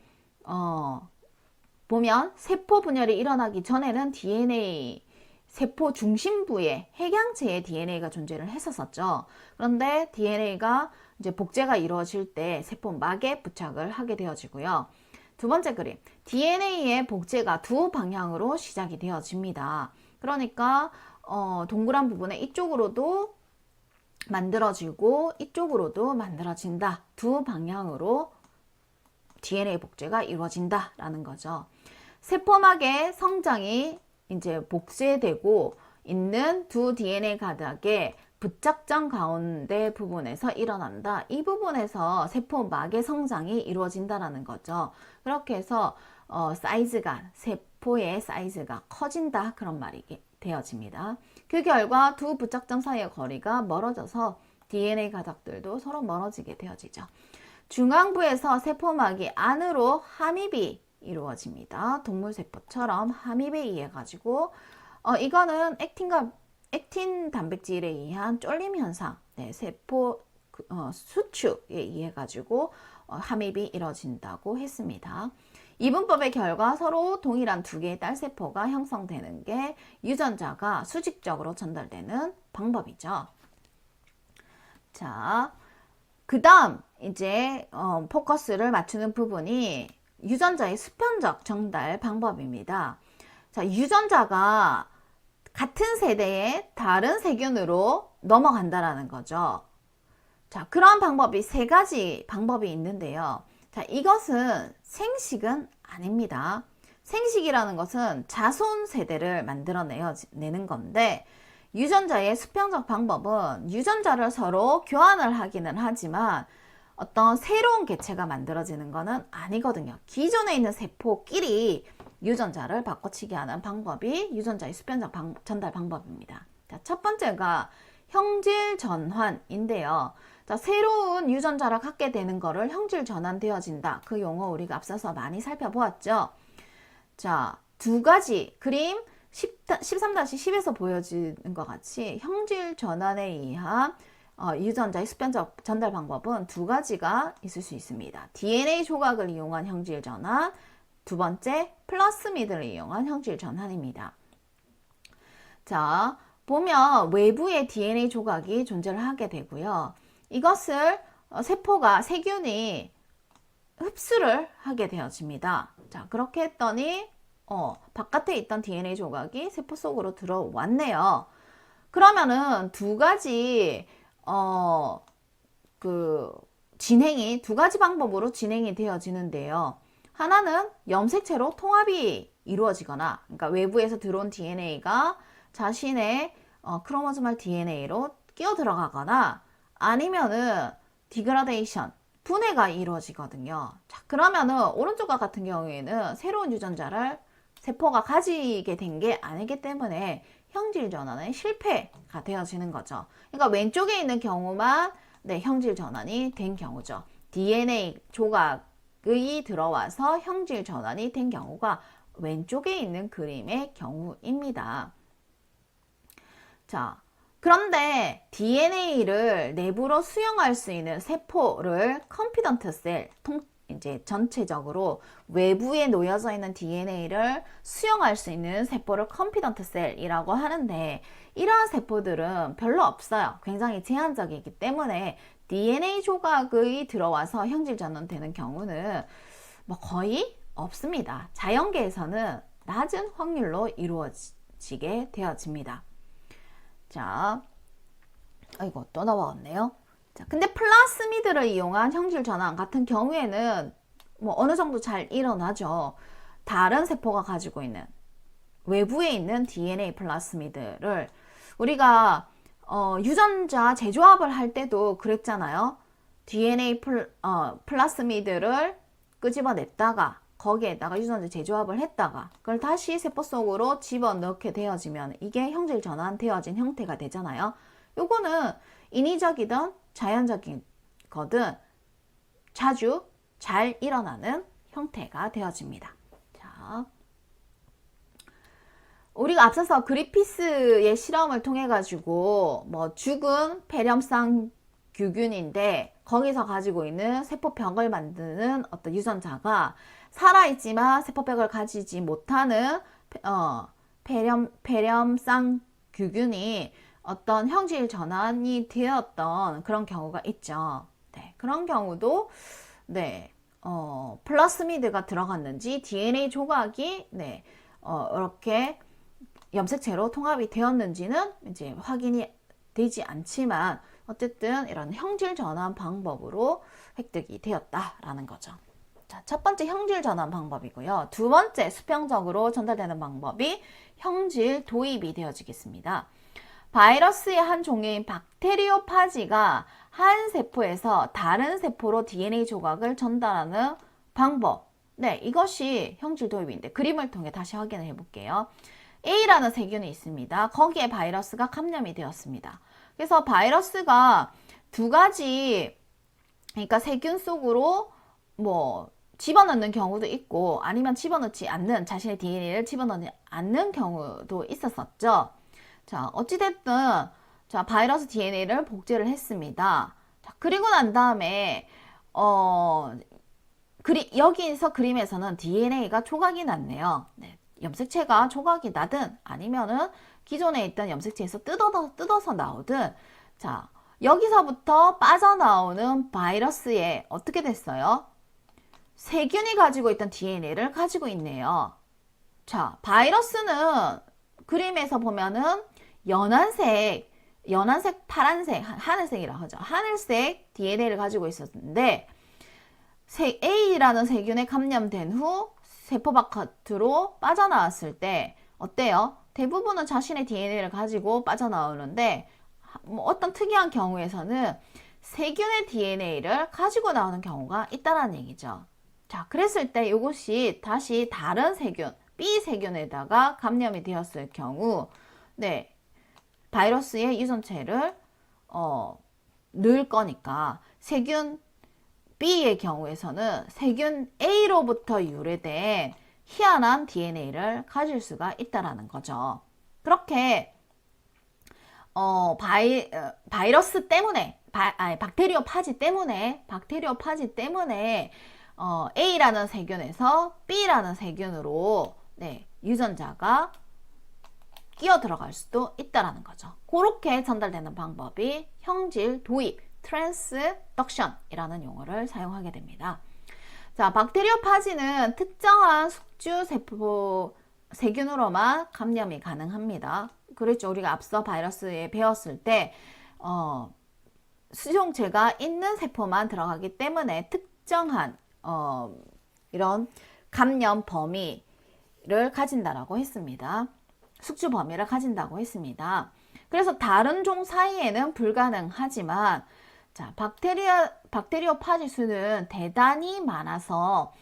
보면 세포 분열이 일어나기 전에는 DNA, 세포 중심부에 핵양체의 DNA가 존재를 했었죠. 그런데 DNA가 이제 복제가 이루어질 때 세포막에 부착을 하게 되어지고요. 두 번째 그림, DNA의 복제가 두 방향으로 시작이 되어집니다. 그러니까 동그란 부분에 이쪽으로도 만들어지고 이쪽으로도 만들어진다. 두 방향으로 DNA 복제가 이루어진다라는 거죠. 세포막의 성장이 이제 복제되고 있는 두 DNA 가닥의 붙착장 가운데 부분에서 일어난다. 이 부분에서 세포막의 성장이 이루어진다라는 거죠. 그렇게 해서 세포의 사이즈가 커진다. 그런 말이 되어집니다. 그 결과 두 붙착장 사이의 거리가 멀어져서 DNA 가닥들도 서로 멀어지게 되어지죠. 중앙부에서 세포막이 안으로 함입이 이루어집니다. 동물세포처럼 함입에 의해 가지고 이거는 액틴 단백질에 의한 쫄림 현상, 세포 수축에 의해 가지고 함입이 이루어진다고 했습니다. 이분법의 결과 서로 동일한 두 개의 딸세포가 형성되는 게 유전자가 수직적으로 전달되는 방법이죠. 자, 그 다음 이제 포커스를 맞추는 부분이 유전자의 수평적 전달 방법입니다. 자, 유전자가 같은 세대의 다른 세균으로 넘어간다라는 거죠. 자, 그런 방법이 세 가지 방법이 있는데요. 자, 이것은 생식은 아닙니다. 생식이라는 것은 자손 세대를 만들어내는 건데, 유전자의 수평적 방법은 유전자를 서로 교환을 하기는 하지만 어떤 새로운 개체가 만들어지는 것은 아니거든요. 기존에 있는 세포끼리 유전자를 바꿔치기 하는 방법이 유전자의 수평적 전달 방법입니다. 자, 첫 번째가 형질 전환인데요. 자, 새로운 유전자를 갖게 되는 것을 형질 전환되어진다. 그 용어 우리가 앞서서 많이 살펴보았죠. 자, 두 가지 그림 13-10에서 보여지는 것 같이 형질 전환에 의한 유전자의 수평적 전달 방법은 두 가지가 있을 수 있습니다. DNA 조각을 이용한 형질 전환, 두 번째 플라스미드를 이용한 형질 전환입니다. 자, 보면 외부에 DNA 조각이 존재를 하게 되고요. 이것을 세균이 흡수를 하게 되어집니다. 자, 그렇게 했더니 바깥에 있던 DNA 조각이 세포 속으로 들어왔네요. 그러면은 두 가지 두 가지 방법으로 진행이 되어지는데요. 하나는 염색체로 통합이 이루어지거나, 그러니까 외부에서 들어온 DNA가 자신의 크로모소말 DNA로 끼어 들어가거나, 아니면은 디그라데이션, 분해가 이루어지거든요. 자, 그러면은 오른쪽과 같은 경우에는 새로운 유전자를 세포가 가지게 된 게 아니기 때문에 형질 전환의 실패가 되어지는 거죠. 그러니까 왼쪽에 있는 경우만 형질 전환이 된 경우죠. DNA 조각이 들어와서 형질 전환이 된 경우가 왼쪽에 있는 그림의 경우입니다. 자, 그런데 DNA를 내부로 수용할 수 있는 세포를 컨피던트 셀, 이제 전체적으로 외부에 놓여져 있는 DNA를 수용할 수 있는 세포를 컨피던트 셀이라고 하는데, 이러한 세포들은 별로 없어요. 굉장히 제한적이기 때문에 DNA 조각이 들어와서 형질 전환되는 경우는 거의 없습니다. 자연계에서는 낮은 확률로 이루어지게 되어집니다. 자, 아이고 또 나왔네요. 자, 근데 플라스미드를 이용한 형질 전환 같은 경우에는 어느 정도 잘 일어나죠. 다른 세포가 가지고 있는 외부에 있는 DNA 플라스미드를 우리가 유전자 재조합을 할 때도 그랬잖아요. DNA 플라스미드를 끄집어냈다가 거기에다가 유전자 재조합을 했다가 그걸 다시 세포 속으로 집어넣게 되어지면 이게 형질 전환되어진 형태가 되잖아요. 요거는 인위적이든 자연적이거든 자주 잘 일어나는 형태가 되어집니다. 자, 우리가 앞서서 그리피스의 실험을 통해 가지고 뭐 죽은 폐렴상 규균인데 거기서 가지고 있는 세포벽을 만드는 어떤 유전자가 살아있지만 세포벽을 가지지 못하는 폐렴상 규균이 어떤 형질 전환이 되었던 그런 경우가 있죠. 네, 그런 경우도 네, 플라스미드가 들어갔는지 DNA 조각이 네, 이렇게 염색체로 통합이 되었는지는 이제 확인이 되지 않지만 어쨌든 이런 형질 전환 방법으로 획득이 되었다라는 거죠. 자, 첫 번째 형질 전환 방법이고요. 두 번째 수평적으로 전달되는 방법이 형질 도입이 되어지겠습니다. 바이러스의 한 종류인 박테리오파지가 한 세포에서 다른 세포로 DNA 조각을 전달하는 방법. 네, 이것이 형질 도입인데 그림을 통해 다시 확인을 해볼게요. A라는 세균이 있습니다. 거기에 바이러스가 감염이 되었습니다. 그래서 바이러스가 두 가지, 그러니까 세균 속으로 뭐 집어넣는 경우도 있고 아니면 집어넣지 않는 자신의 DNA를 집어넣지 않는 경우도 있었었죠. 자, 어찌됐든 자, 바이러스 DNA를 복제를 했습니다. 자, 그리고 난 다음에 여기서 그림에서는 DNA가 조각이 났네요. 네, 염색체가 조각이 나든 아니면은 기존에 있던 염색체에서 뜯어서 나오든 자, 여기서부터 빠져나오는 바이러스에 어떻게 됐어요? 세균이 가지고 있던 DNA를 가지고 있네요. 자, 바이러스는 그림에서 보면은 연한색, 파란색, 하늘색이라고 하죠. 하늘색 DNA를 가지고 있었는데 A라는 세균에 감염된 후 세포 바깥으로 빠져나왔을 때 어때요? 대부분은 자신의 DNA를 가지고 빠져나오는데 뭐 어떤 특이한 경우에서는 세균의 DNA를 가지고 나오는 경우가 있다는 얘기죠. 자, 그랬을 때 이것이 다시 다른 세균, B 세균에다가 감염이 되었을 경우 네, 바이러스의 유전체를 넣을 거니까 세균 B의 경우에서는 세균 A로부터 유래된 희한한 DNA를 가질 수가 있다라는 거죠. 그렇게 바이러스 때문에 박테리오 파지 때문에 A라는 세균에서 B라는 세균으로 네, 유전자가 끼어 들어갈 수도 있다라는 거죠. 그렇게 전달되는 방법이 형질 도입, 트랜스덕션이라는 용어를 사용하게 됩니다. 자, 박테리오 파지는 특정한 숙주 세균으로만 감염이 가능합니다. 그렇죠. 우리가 앞서 바이러스에 배웠을 때 수용체가 있는 세포만 들어가기 때문에 특정한 이런 감염 범위를 가진다라고 했습니다. 숙주 범위를 가진다고 했습니다. 그래서 다른 종 사이에는 불가능하지만 자, 박테리오 파지 수는 대단히 많아서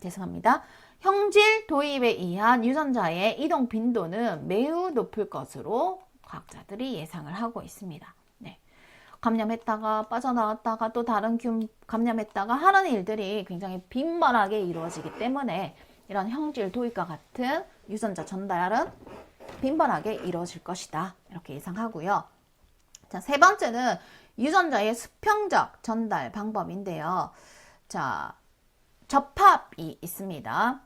죄송합니다. 형질 도입에 의한 유전자의 이동 빈도는 매우 높을 것으로 과학자들이 예상을 하고 있습니다. 네. 감염했다가 빠져나왔다가 또 다른 균 감염했다가 하는 일들이 굉장히 빈번하게 이루어지기 때문에 이런 형질 도입과 같은 유전자 전달은 빈번하게 이루어질 것이다. 이렇게 예상하고요. 자, 세 번째는 유전자의 수평적 전달 방법인데요. 자, 접합이 있습니다.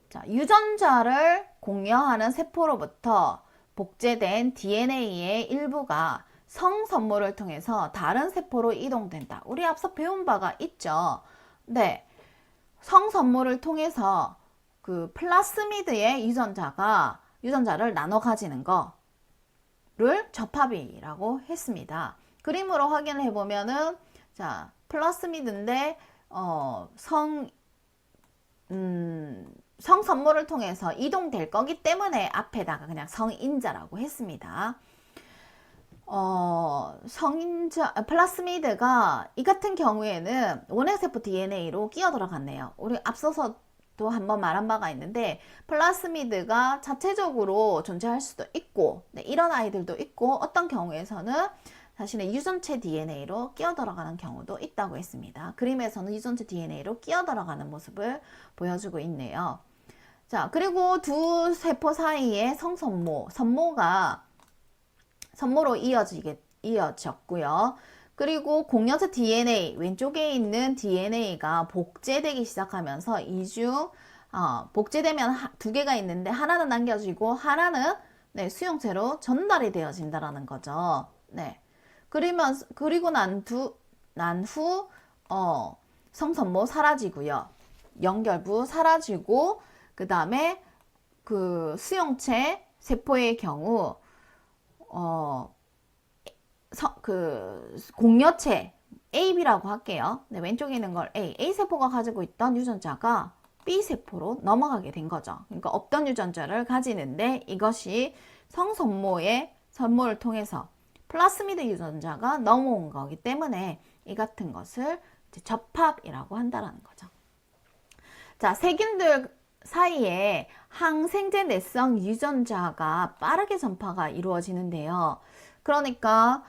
자, 유전자를 공유하는 세포로부터 복제된 DNA의 일부가 성선모를 통해서 다른 세포로 이동된다. 우리 앞서 배운 바가 있죠. 네. 성선모를 통해서 그 플라스미드의 유전자를 나눠 가지는 거를 접합이라고 했습니다. 그림으로 확인을 해보면은 자, 플라스미드인데 성선모를 통해서 이동될 거기 때문에 앞에다가 그냥 성인자라고 했습니다. 플라스미드가 이 같은 경우에는 원핵세포 DNA로 끼어 들어갔네요. 우리 앞서서도 한번 말한 바가 있는데 플라스미드가 자체적으로 존재할 수도 있고, 네, 이런 아이들도 있고, 어떤 경우에서는 자신의 유전체 DNA로 끼어 들어가는 경우도 있다고 했습니다. 그림에서는 유전체 DNA로 끼어 들어가는 모습을 보여주고 있네요. 자, 그리고 두 세포 사이에 선모로 이어졌고요. 그리고 공연체 DNA, 왼쪽에 있는 DNA가 복제되기 시작하면서 복제되면 두 개가 있는데 하나는 남겨지고 하나는, 네, 수용체로 전달이 되어진다라는 거죠. 네. 그리고 난 후, 성선모 사라지고요. 연결부 사라지고, 그 다음에 그 수용체 세포의 경우, 공여체 AB라고 할게요. 네, 왼쪽에 있는 걸 A세포가 가지고 있던 유전자가 B세포로 넘어가게 된 거죠. 그러니까 없던 유전자를 가지는데 이것이 선모를 통해서 플라스미드 유전자가 넘어온 거기 때문에 이 같은 것을 접합이라고 한다는 거죠. 자, 세균들 사이에 항생제 내성 유전자가 빠르게 전파가 이루어지는데요. 그러니까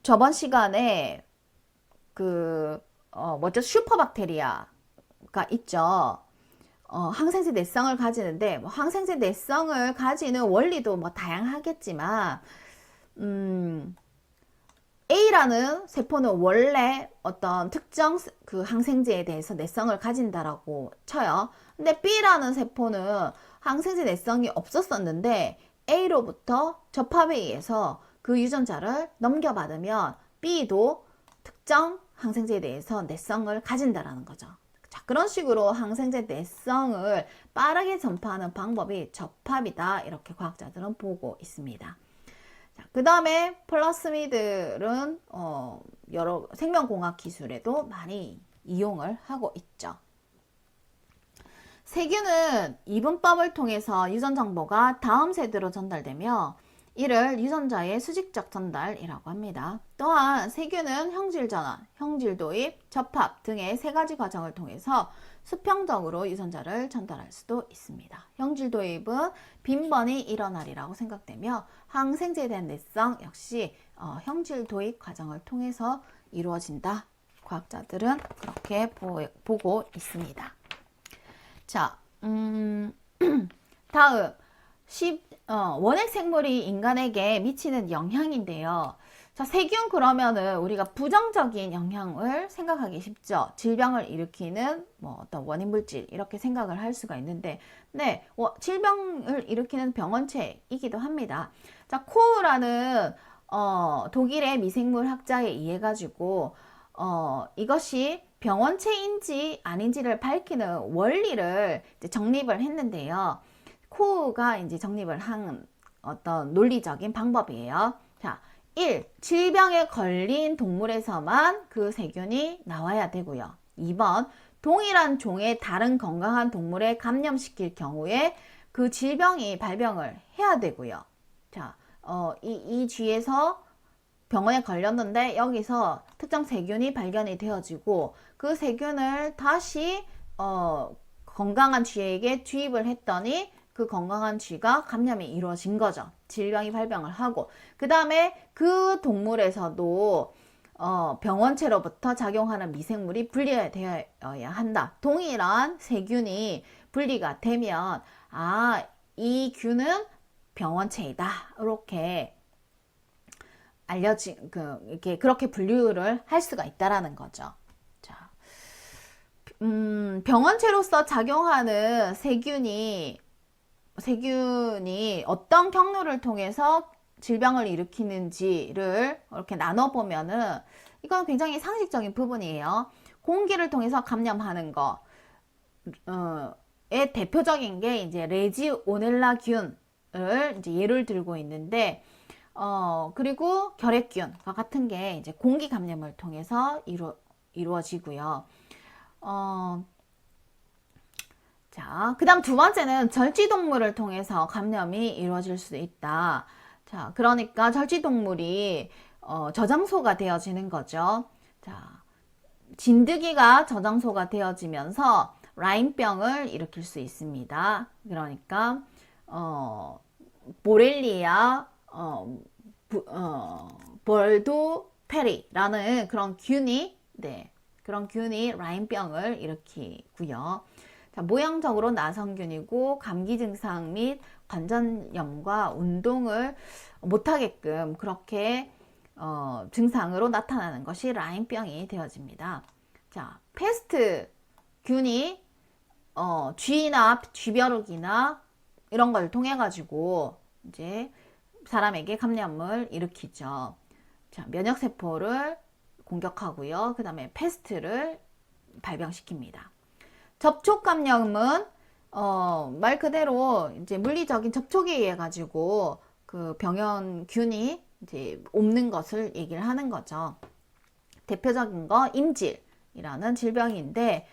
저번 시간에 슈퍼박테리아가 있죠. 항생제 내성을 가지는데, 항생제 내성을 가지는 원리도 다양하겠지만, A라는 세포는 원래 어떤 특정 그 항생제에 대해서 내성을 가진다라고 쳐요. 근데 B라는 세포는 항생제 내성이 없었었는데 A로부터 접합에 의해서 그 유전자를 넘겨받으면 B도 특정 항생제에 대해서 내성을 가진다라는 거죠. 자, 그런 식으로 항생제 내성을 빠르게 전파하는 방법이 접합이다, 이렇게 과학자들은 보고 있습니다. 그 다음에 플라스미드는 여러 생명공학 기술에도 많이 이용을 하고 있죠. 세균은 이분법을 통해서 유전 정보가 다음 세대로 전달되며 이를 유전자의 수직적 전달이라고 합니다. 또한 세균은 형질 전환, 형질 도입, 접합 등의 세 가지 과정을 통해서 수평적으로 유전자를 전달할 수도 있습니다. 형질 도입은 빈번히 일어나리라고 생각되며 항생제에 대한 내성 역시 형질 도입 과정을 통해서 이루어진다. 과학자들은 그렇게 보고 있습니다. 자, 다음 원핵 생물이 인간에게 미치는 영향인데요. 자, 세균 그러면은 우리가 부정적인 영향을 생각하기 쉽죠. 질병을 일으키는 어떤 원인 물질 이렇게 생각을 할 수가 있는데, 네, 질병을 일으키는 병원체이기도 합니다. 자, 코우라는 독일의 미생물 학자에 의해 가지고 이것이 병원체인지 아닌지를 밝히는 원리를 이제 정립을 했는데요. 코우가 이제 정립을 한 어떤 논리적인 방법이에요. 자, 1. 질병에 걸린 동물에서만 그 세균이 나와야 되고요. 2번. 동일한 종의 다른 건강한 동물에 감염시킬 경우에 그 질병이 발병을 해야 되고요. 자, 이 쥐에서 병원에 걸렸는데 여기서 특정 세균이 발견이 되어지고 그 세균을 다시 건강한 쥐에게 주입을 했더니 그 건강한 쥐가 감염이 이루어진 거죠. 질병이 발병을 하고, 그 다음에 그 동물에서도 병원체로부터 작용하는 미생물이 분리되어야 한다. 동일한 세균이 분리가 되면 이 균은 병원체이다, 이렇게 그렇게 분류를 할 수가 있다라는 거죠. 자, 병원체로서 작용하는 세균이 어떤 경로를 통해서 질병을 일으키는지를 이렇게 나눠보면은 이건 굉장히 상식적인 부분이에요. 공기를 통해서 감염하는 거의 대표적인 게 이제 레지오넬라균을 이제 예를 들고 있는데, 그리고 결핵균과 같은 게 이제 공기 감염을 통해서 이루어지고요. 자, 그 다음 두 번째는 절지동물을 통해서 감염이 이루어질 수 있다. 자, 그러니까 절지동물이 저장소가 되어지는 거죠. 자, 진드기가 저장소가 되어지면서 라임병을 일으킬 수 있습니다. 그러니까 보렐리아 볼도페리라는 그런 균이 그런 균이 라임병을 일으키고요. 자, 모양적으로 나성균이고 감기 증상 및 관절염과 운동을 못하게끔 그렇게 증상으로 나타나는 것이 라임병이 되어집니다. 자, 패스트 균이 쥐나 쥐벼룩이나 이런 걸 통해 가지고 이제 사람에게 감염을 일으키죠. 자, 면역세포를 공격하고요. 그 다음에 패스트를 발병시킵니다. 접촉 감염은 말 그대로 이제 물리적인 접촉에 의해 가지고 그 병원균이 이제 옮는 것을 얘기를 하는 거죠. 대표적인 거 임질이라는 질병인데,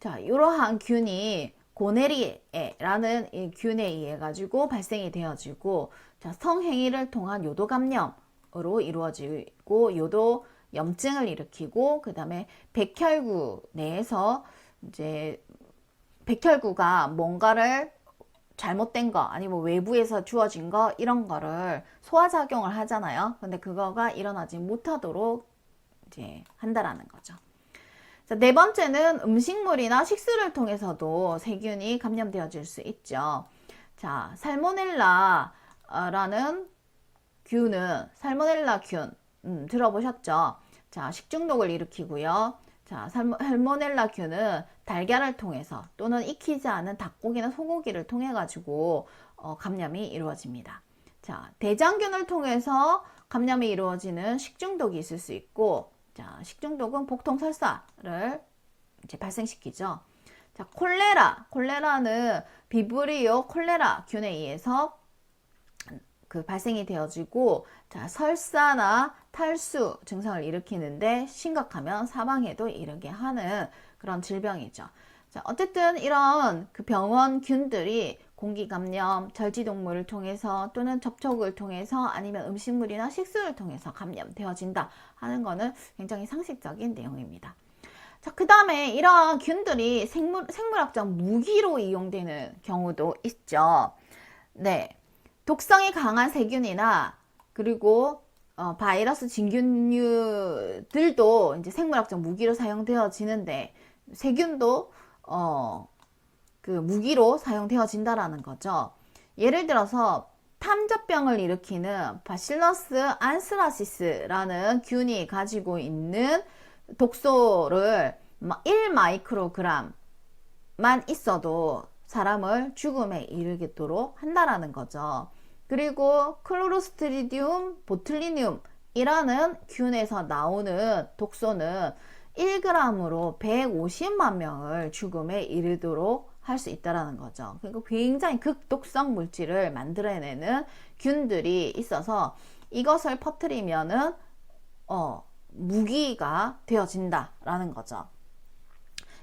자, 이러한 균이 고네리에라는 이 균에 의해 가지고 발생이 되어지고, 자, 성행위를 통한 요도 감염으로 이루어지고 요도 염증을 일으키고, 그 다음에 백혈구 내에서 이제 백혈구가 뭔가를 잘못된 거 아니면 외부에서 주어진 거 이런 거를 소화작용을 하잖아요. 근데 그거가 일어나지 못하도록 이제 한다라는 거죠. 자, 네 번째는 음식물이나 식수를 통해서도 세균이 감염되어질 수 있죠. 자, 살모넬라라는 균은 살모넬라 균 들어보셨죠? 자, 식중독을 일으키고요. 자, 살모넬라균은 달걀을 통해서 또는 익히지 않은 닭고기나 소고기를 통해 가지고 감염이 이루어집니다. 자, 대장균을 통해서 감염이 이루어지는 식중독이 있을 수 있고, 자, 식중독은 복통 설사를 이제 발생시키죠. 자, 콜레라는 비브리오 콜레라 균에 의해서 그 발생이 되어지고, 자, 설사나 탈수 증상을 일으키는데 심각하면 사망에도 이르게 하는 그런 질병이죠. 자, 어쨌든 이런 그 병원균들이 공기 감염, 절지동물을 통해서 또는 접촉을 통해서 아니면 음식물이나 식수를 통해서 감염되어진다 하는 거는 굉장히 상식적인 내용입니다. 자, 그 다음에 이러한 균들이 생물학적 무기로 이용되는 경우도 있죠. 네. 독성이 강한 세균이나 그리고 바이러스 진균류들도 이제 생물학적 무기로 사용되어지는데 세균도 그 무기로 사용되어진다라는 거죠. 예를 들어서 탐저병을 일으키는 바실러스 안스라시스라는 균이 가지고 있는 독소를 1마이크로그램만 있어도 사람을 죽음에 이르도록 한다라는 거죠. 그리고 클로로스트리디움 보툴리늄이라는 균에서 나오는 독소는 1g으로 150만 명을 죽음에 이르도록 할 수 있다라는 거죠. 그리고 굉장히 극독성 물질을 만들어내는 균들이 있어서 이것을 퍼뜨리면은 무기가 되어진다라는 거죠.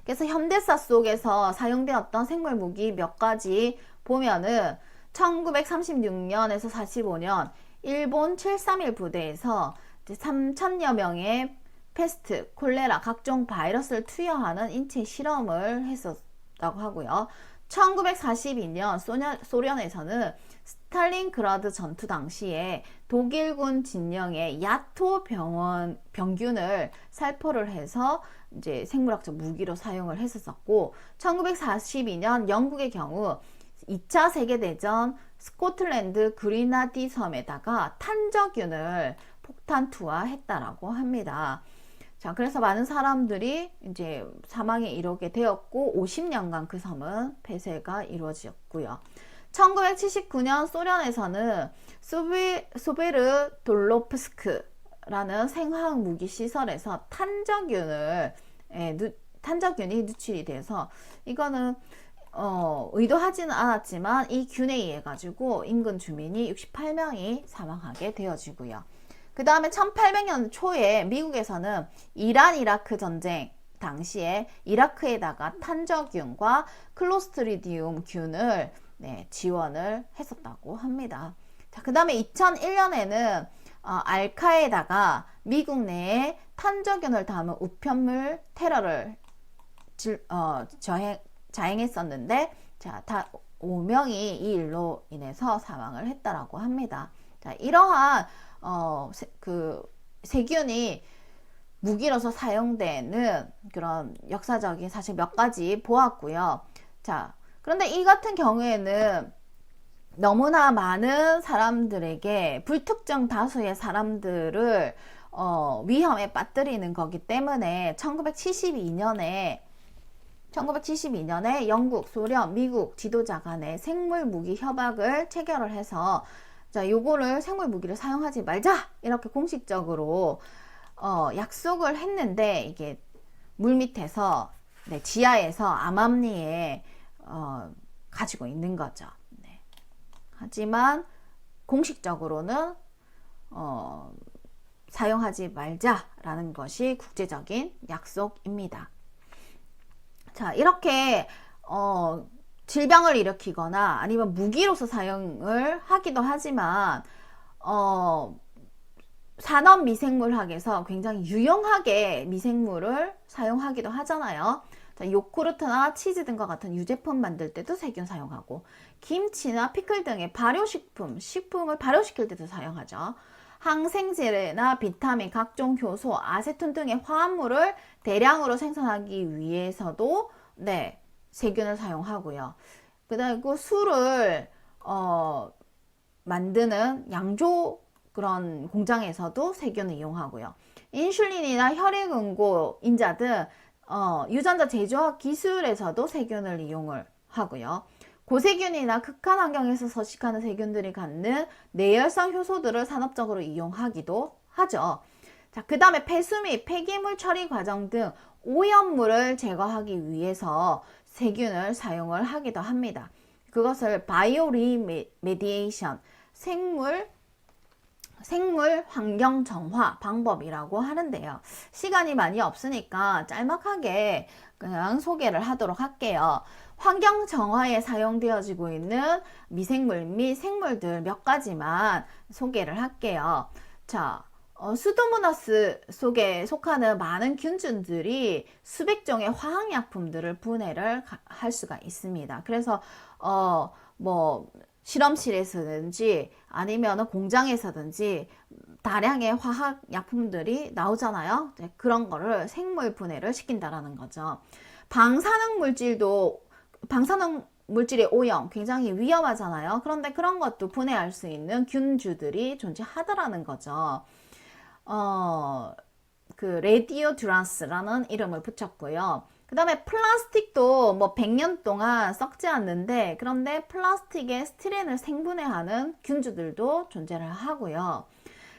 그래서 현대사 속에서 사용되었던 생물 무기 몇 가지 보면은 1936년에서 45년 일본 731 부대에서 3,000여 명의 패스트, 콜레라, 각종 바이러스를 투여하는 인체 실험을 했었다고 하고요. 1942년 소련에서는 스탈린그라드 전투 당시에 독일군 진영의 야토 병균을 살포를 해서 이제 생물학적 무기로 사용을 했었고, 1942년 영국의 경우 2차 세계대전 스코틀랜드 그리나디 섬에다가 탄저균을 폭탄 투하했다라고 합니다. 자, 그래서 많은 사람들이 이제 사망에 이르게 되었고 50년간 그 섬은 폐쇄가 이루어졌고요. 1979년 소련에서는 소베르돌로프스크라는 생화학 무기 시설에서 탄저균이 누출이 돼서 이거는 의도하지는 않았지만 이 균에 의해 가지고 인근 주민이 68명이 사망하게 되어지고요. 그 다음에 1800년 초에 미국에서는 이란 이라크 전쟁 당시에 이라크에다가 탄저균과 클로스트리디움 균을 지원을 했었다고 합니다. 자, 그 다음에 2001년에는 알카에다가 미국 내에 탄저균을 담은 우편물 테러를 자행했었는데, 자, 다 5명이 이 일로 인해서 사망을 했다라고 합니다. 자, 이러한 세균이 무기로서 사용되는 그런 역사적인 사실 몇 가지 보았고요. 자, 그런데 이 같은 경우에는 너무나 많은 사람들에게, 불특정 다수의 사람들을 위험에 빠뜨리는 거기 때문에 1972년에 영국, 소련, 미국 지도자 간의 생물 무기 협약을 체결을 해서, 자, 요거를 생물 무기를 사용하지 말자 이렇게 공식적으로 약속을 했는데, 이게 물밑에서, 네, 지하에서 암암리에 가지고 있는 거죠. 네. 하지만 공식적으로는 사용하지 말자라는 것이 국제적인 약속입니다. 자, 이렇게 질병을 일으키거나 아니면 무기로서 사용을 하기도 하지만 산업 미생물학에서 굉장히 유용하게 미생물을 사용하기도 하잖아요. 자, 요구르트나 치즈 등과 같은 유제품 만들 때도 세균 사용하고, 김치나 피클 등의 식품을 발효시킬 때도 사용하죠. 항생제나 비타민, 각종 효소, 아세톤 등의 화합물을 대량으로 생산하기 위해서도, 네, 세균을 사용하고요. 그리고 술을 만드는 양조 그런 공장에서도 세균을 이용하고요. 인슐린이나 혈액응고 인자 등 유전자 제조학 기술에서도 세균을 이용을 하고요. 고세균이나 극한 환경에서 서식하는 세균들이 갖는 내열성 효소들을 산업적으로 이용하기도 하죠. 자, 그 다음에 폐수 및 폐기물 처리 과정 등 오염물을 제거하기 위해서 세균을 사용을 하기도 합니다. 그것을 바이오 리메디에이션, 생물 환경 정화 방법이라고 하는데요. 시간이 많이 없으니까 짤막하게 그냥 소개를 하도록 할게요. 환경 정화에 사용되어지고 있는 미생물 및 생물들 몇 가지만 소개를 할게요. 자, 수도모나스 속에 속하는 많은 균들이 수백 종의 화학약품들을 분해를 할 수가 있습니다. 그래서 뭐 실험실에서든지 아니면 공장에서든지 다량의 화학약품들이 나오잖아요. 그런 거를 생물 분해를 시킨다라는 거죠. 방사능 물질의 오염 굉장히 위험하잖아요. 그런데 그런 것도 분해할 수 있는 균주들이 존재하더라는 거죠. 레디오듀란스라는 이름을 붙였고요. 그 다음에 플라스틱도 뭐 100년 동안 썩지 않는데, 그런데 플라스틱의 스티렌을 생분해하는 균주들도 존재를 하고요.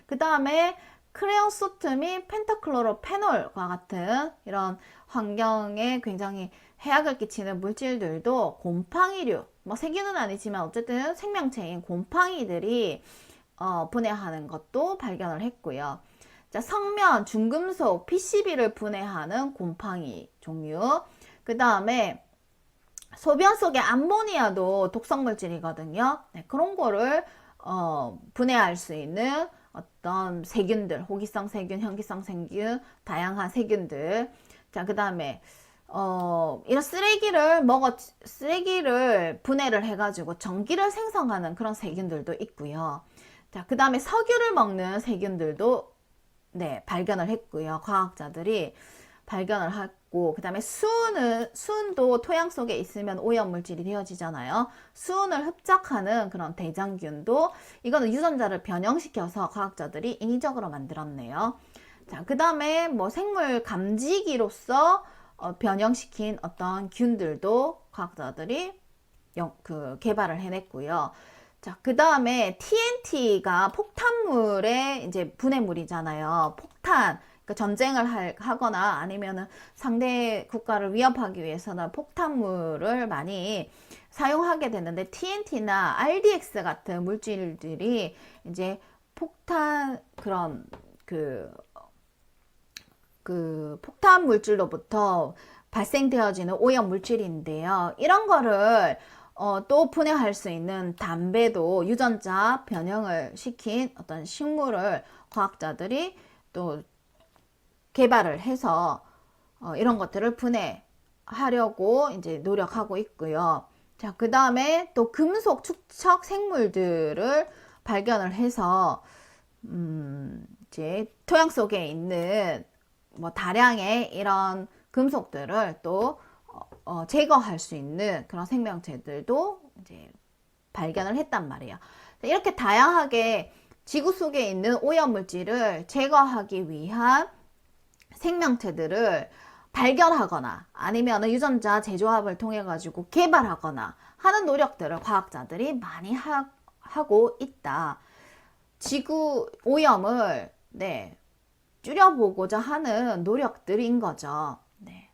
그 다음에 크레오소트 및 펜타클로로페놀과 같은 이런 환경에 굉장히 해악을 끼치는 물질들도 곰팡이류, 뭐 세균은 아니지만 어쨌든 생명체인 곰팡이들이 분해하는 것도 발견을 했고요. 자, 성면, 중금속, PCB를 분해하는 곰팡이 종류. 그 다음에 소변 속의 암모니아도 독성물질이거든요. 네, 그런 거를 분해할 수 있는 어떤 세균들, 호기성 세균, 현기성 세균, 다양한 세균들. 자, 그 다음에 이런 쓰레기를 분해를 해가지고 전기를 생성하는 그런 세균들도 있고요. 자, 그 다음에 석유를 먹는 세균들도, 네, 발견을 했고요. 과학자들이 발견을 했고, 그 다음에 수은도 토양 속에 있으면 오염물질이 되어지잖아요. 수은을 흡착하는 그런 대장균도, 이거는 유전자를 변형시켜서 과학자들이 인위적으로 만들었네요. 자, 그 다음에 뭐 생물 감지기로서 변형시킨 어떤 균들도 과학자들이 개발을 해냈고요. 자, 그 다음에 TNT가 폭탄물의 이제 분해물이잖아요. 폭탄, 그러니까 전쟁을 하거나 아니면은 상대 국가를 위협하기 위해서는 폭탄물을 많이 사용하게 되는데, TNT나 RDX 같은 물질들이 이제 폭탄 그런 폭탄 물질로부터 발생되어지는 오염 물질인데요. 이런 거를 또 분해할 수 있는 담배도 유전자 변형을 시킨 어떤 식물을 과학자들이 또 개발을 해서 이런 것들을 분해하려고 이제 노력하고 있고요. 자, 그 다음에 또 금속 축적 생물들을 발견을 해서 이제 토양 속에 있는 뭐 다량의 이런 금속들을 또 제거할 수 있는 그런 생명체들도 이제 발견을 했단 말이에요. 이렇게 다양하게 지구 속에 있는 오염물질을 제거하기 위한 생명체들을 발견하거나 아니면 유전자 재조합을 통해 가지고 개발하거나 하는 노력들을 과학자들이 많이 하고 있다. 지구 오염을 줄여보고자 하는 노력들인 거죠. 네.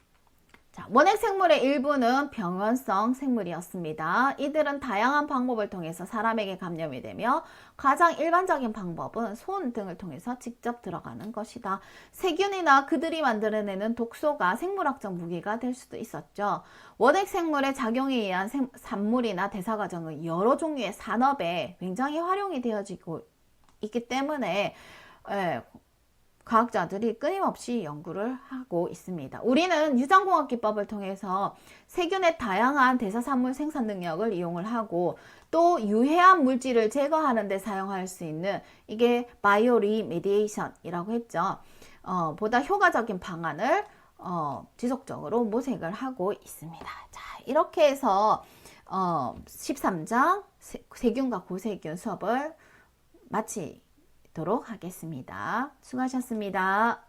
자, 원핵 생물의 일부는 병원성 생물이었습니다. 이들은 다양한 방법을 통해서 사람에게 감염이 되며 가장 일반적인 방법은 손 등을 통해서 직접 들어가는 것이다. 세균이나 그들이 만들어내는 독소가 생물학적 무기가 될 수도 있었죠. 원핵 생물의 작용에 의한 산물이나 대사 과정은 여러 종류의 산업에 굉장히 활용이 되어지고 있기 때문에 과학자들이 끊임없이 연구를 하고 있습니다. 우리는 유전공학 기법을 통해서 세균의 다양한 대사산물 생산 능력을 이용을 하고 또 유해한 물질을 제거하는 데 사용할 수 있는 이게 바이오 리메디에이션이라고 했죠. 보다 효과적인 방안을 지속적으로 모색을 하고 있습니다. 자, 이렇게 해서 13장 세균과 고세균 수업을 마치도록 하겠습니다. 수고하셨습니다.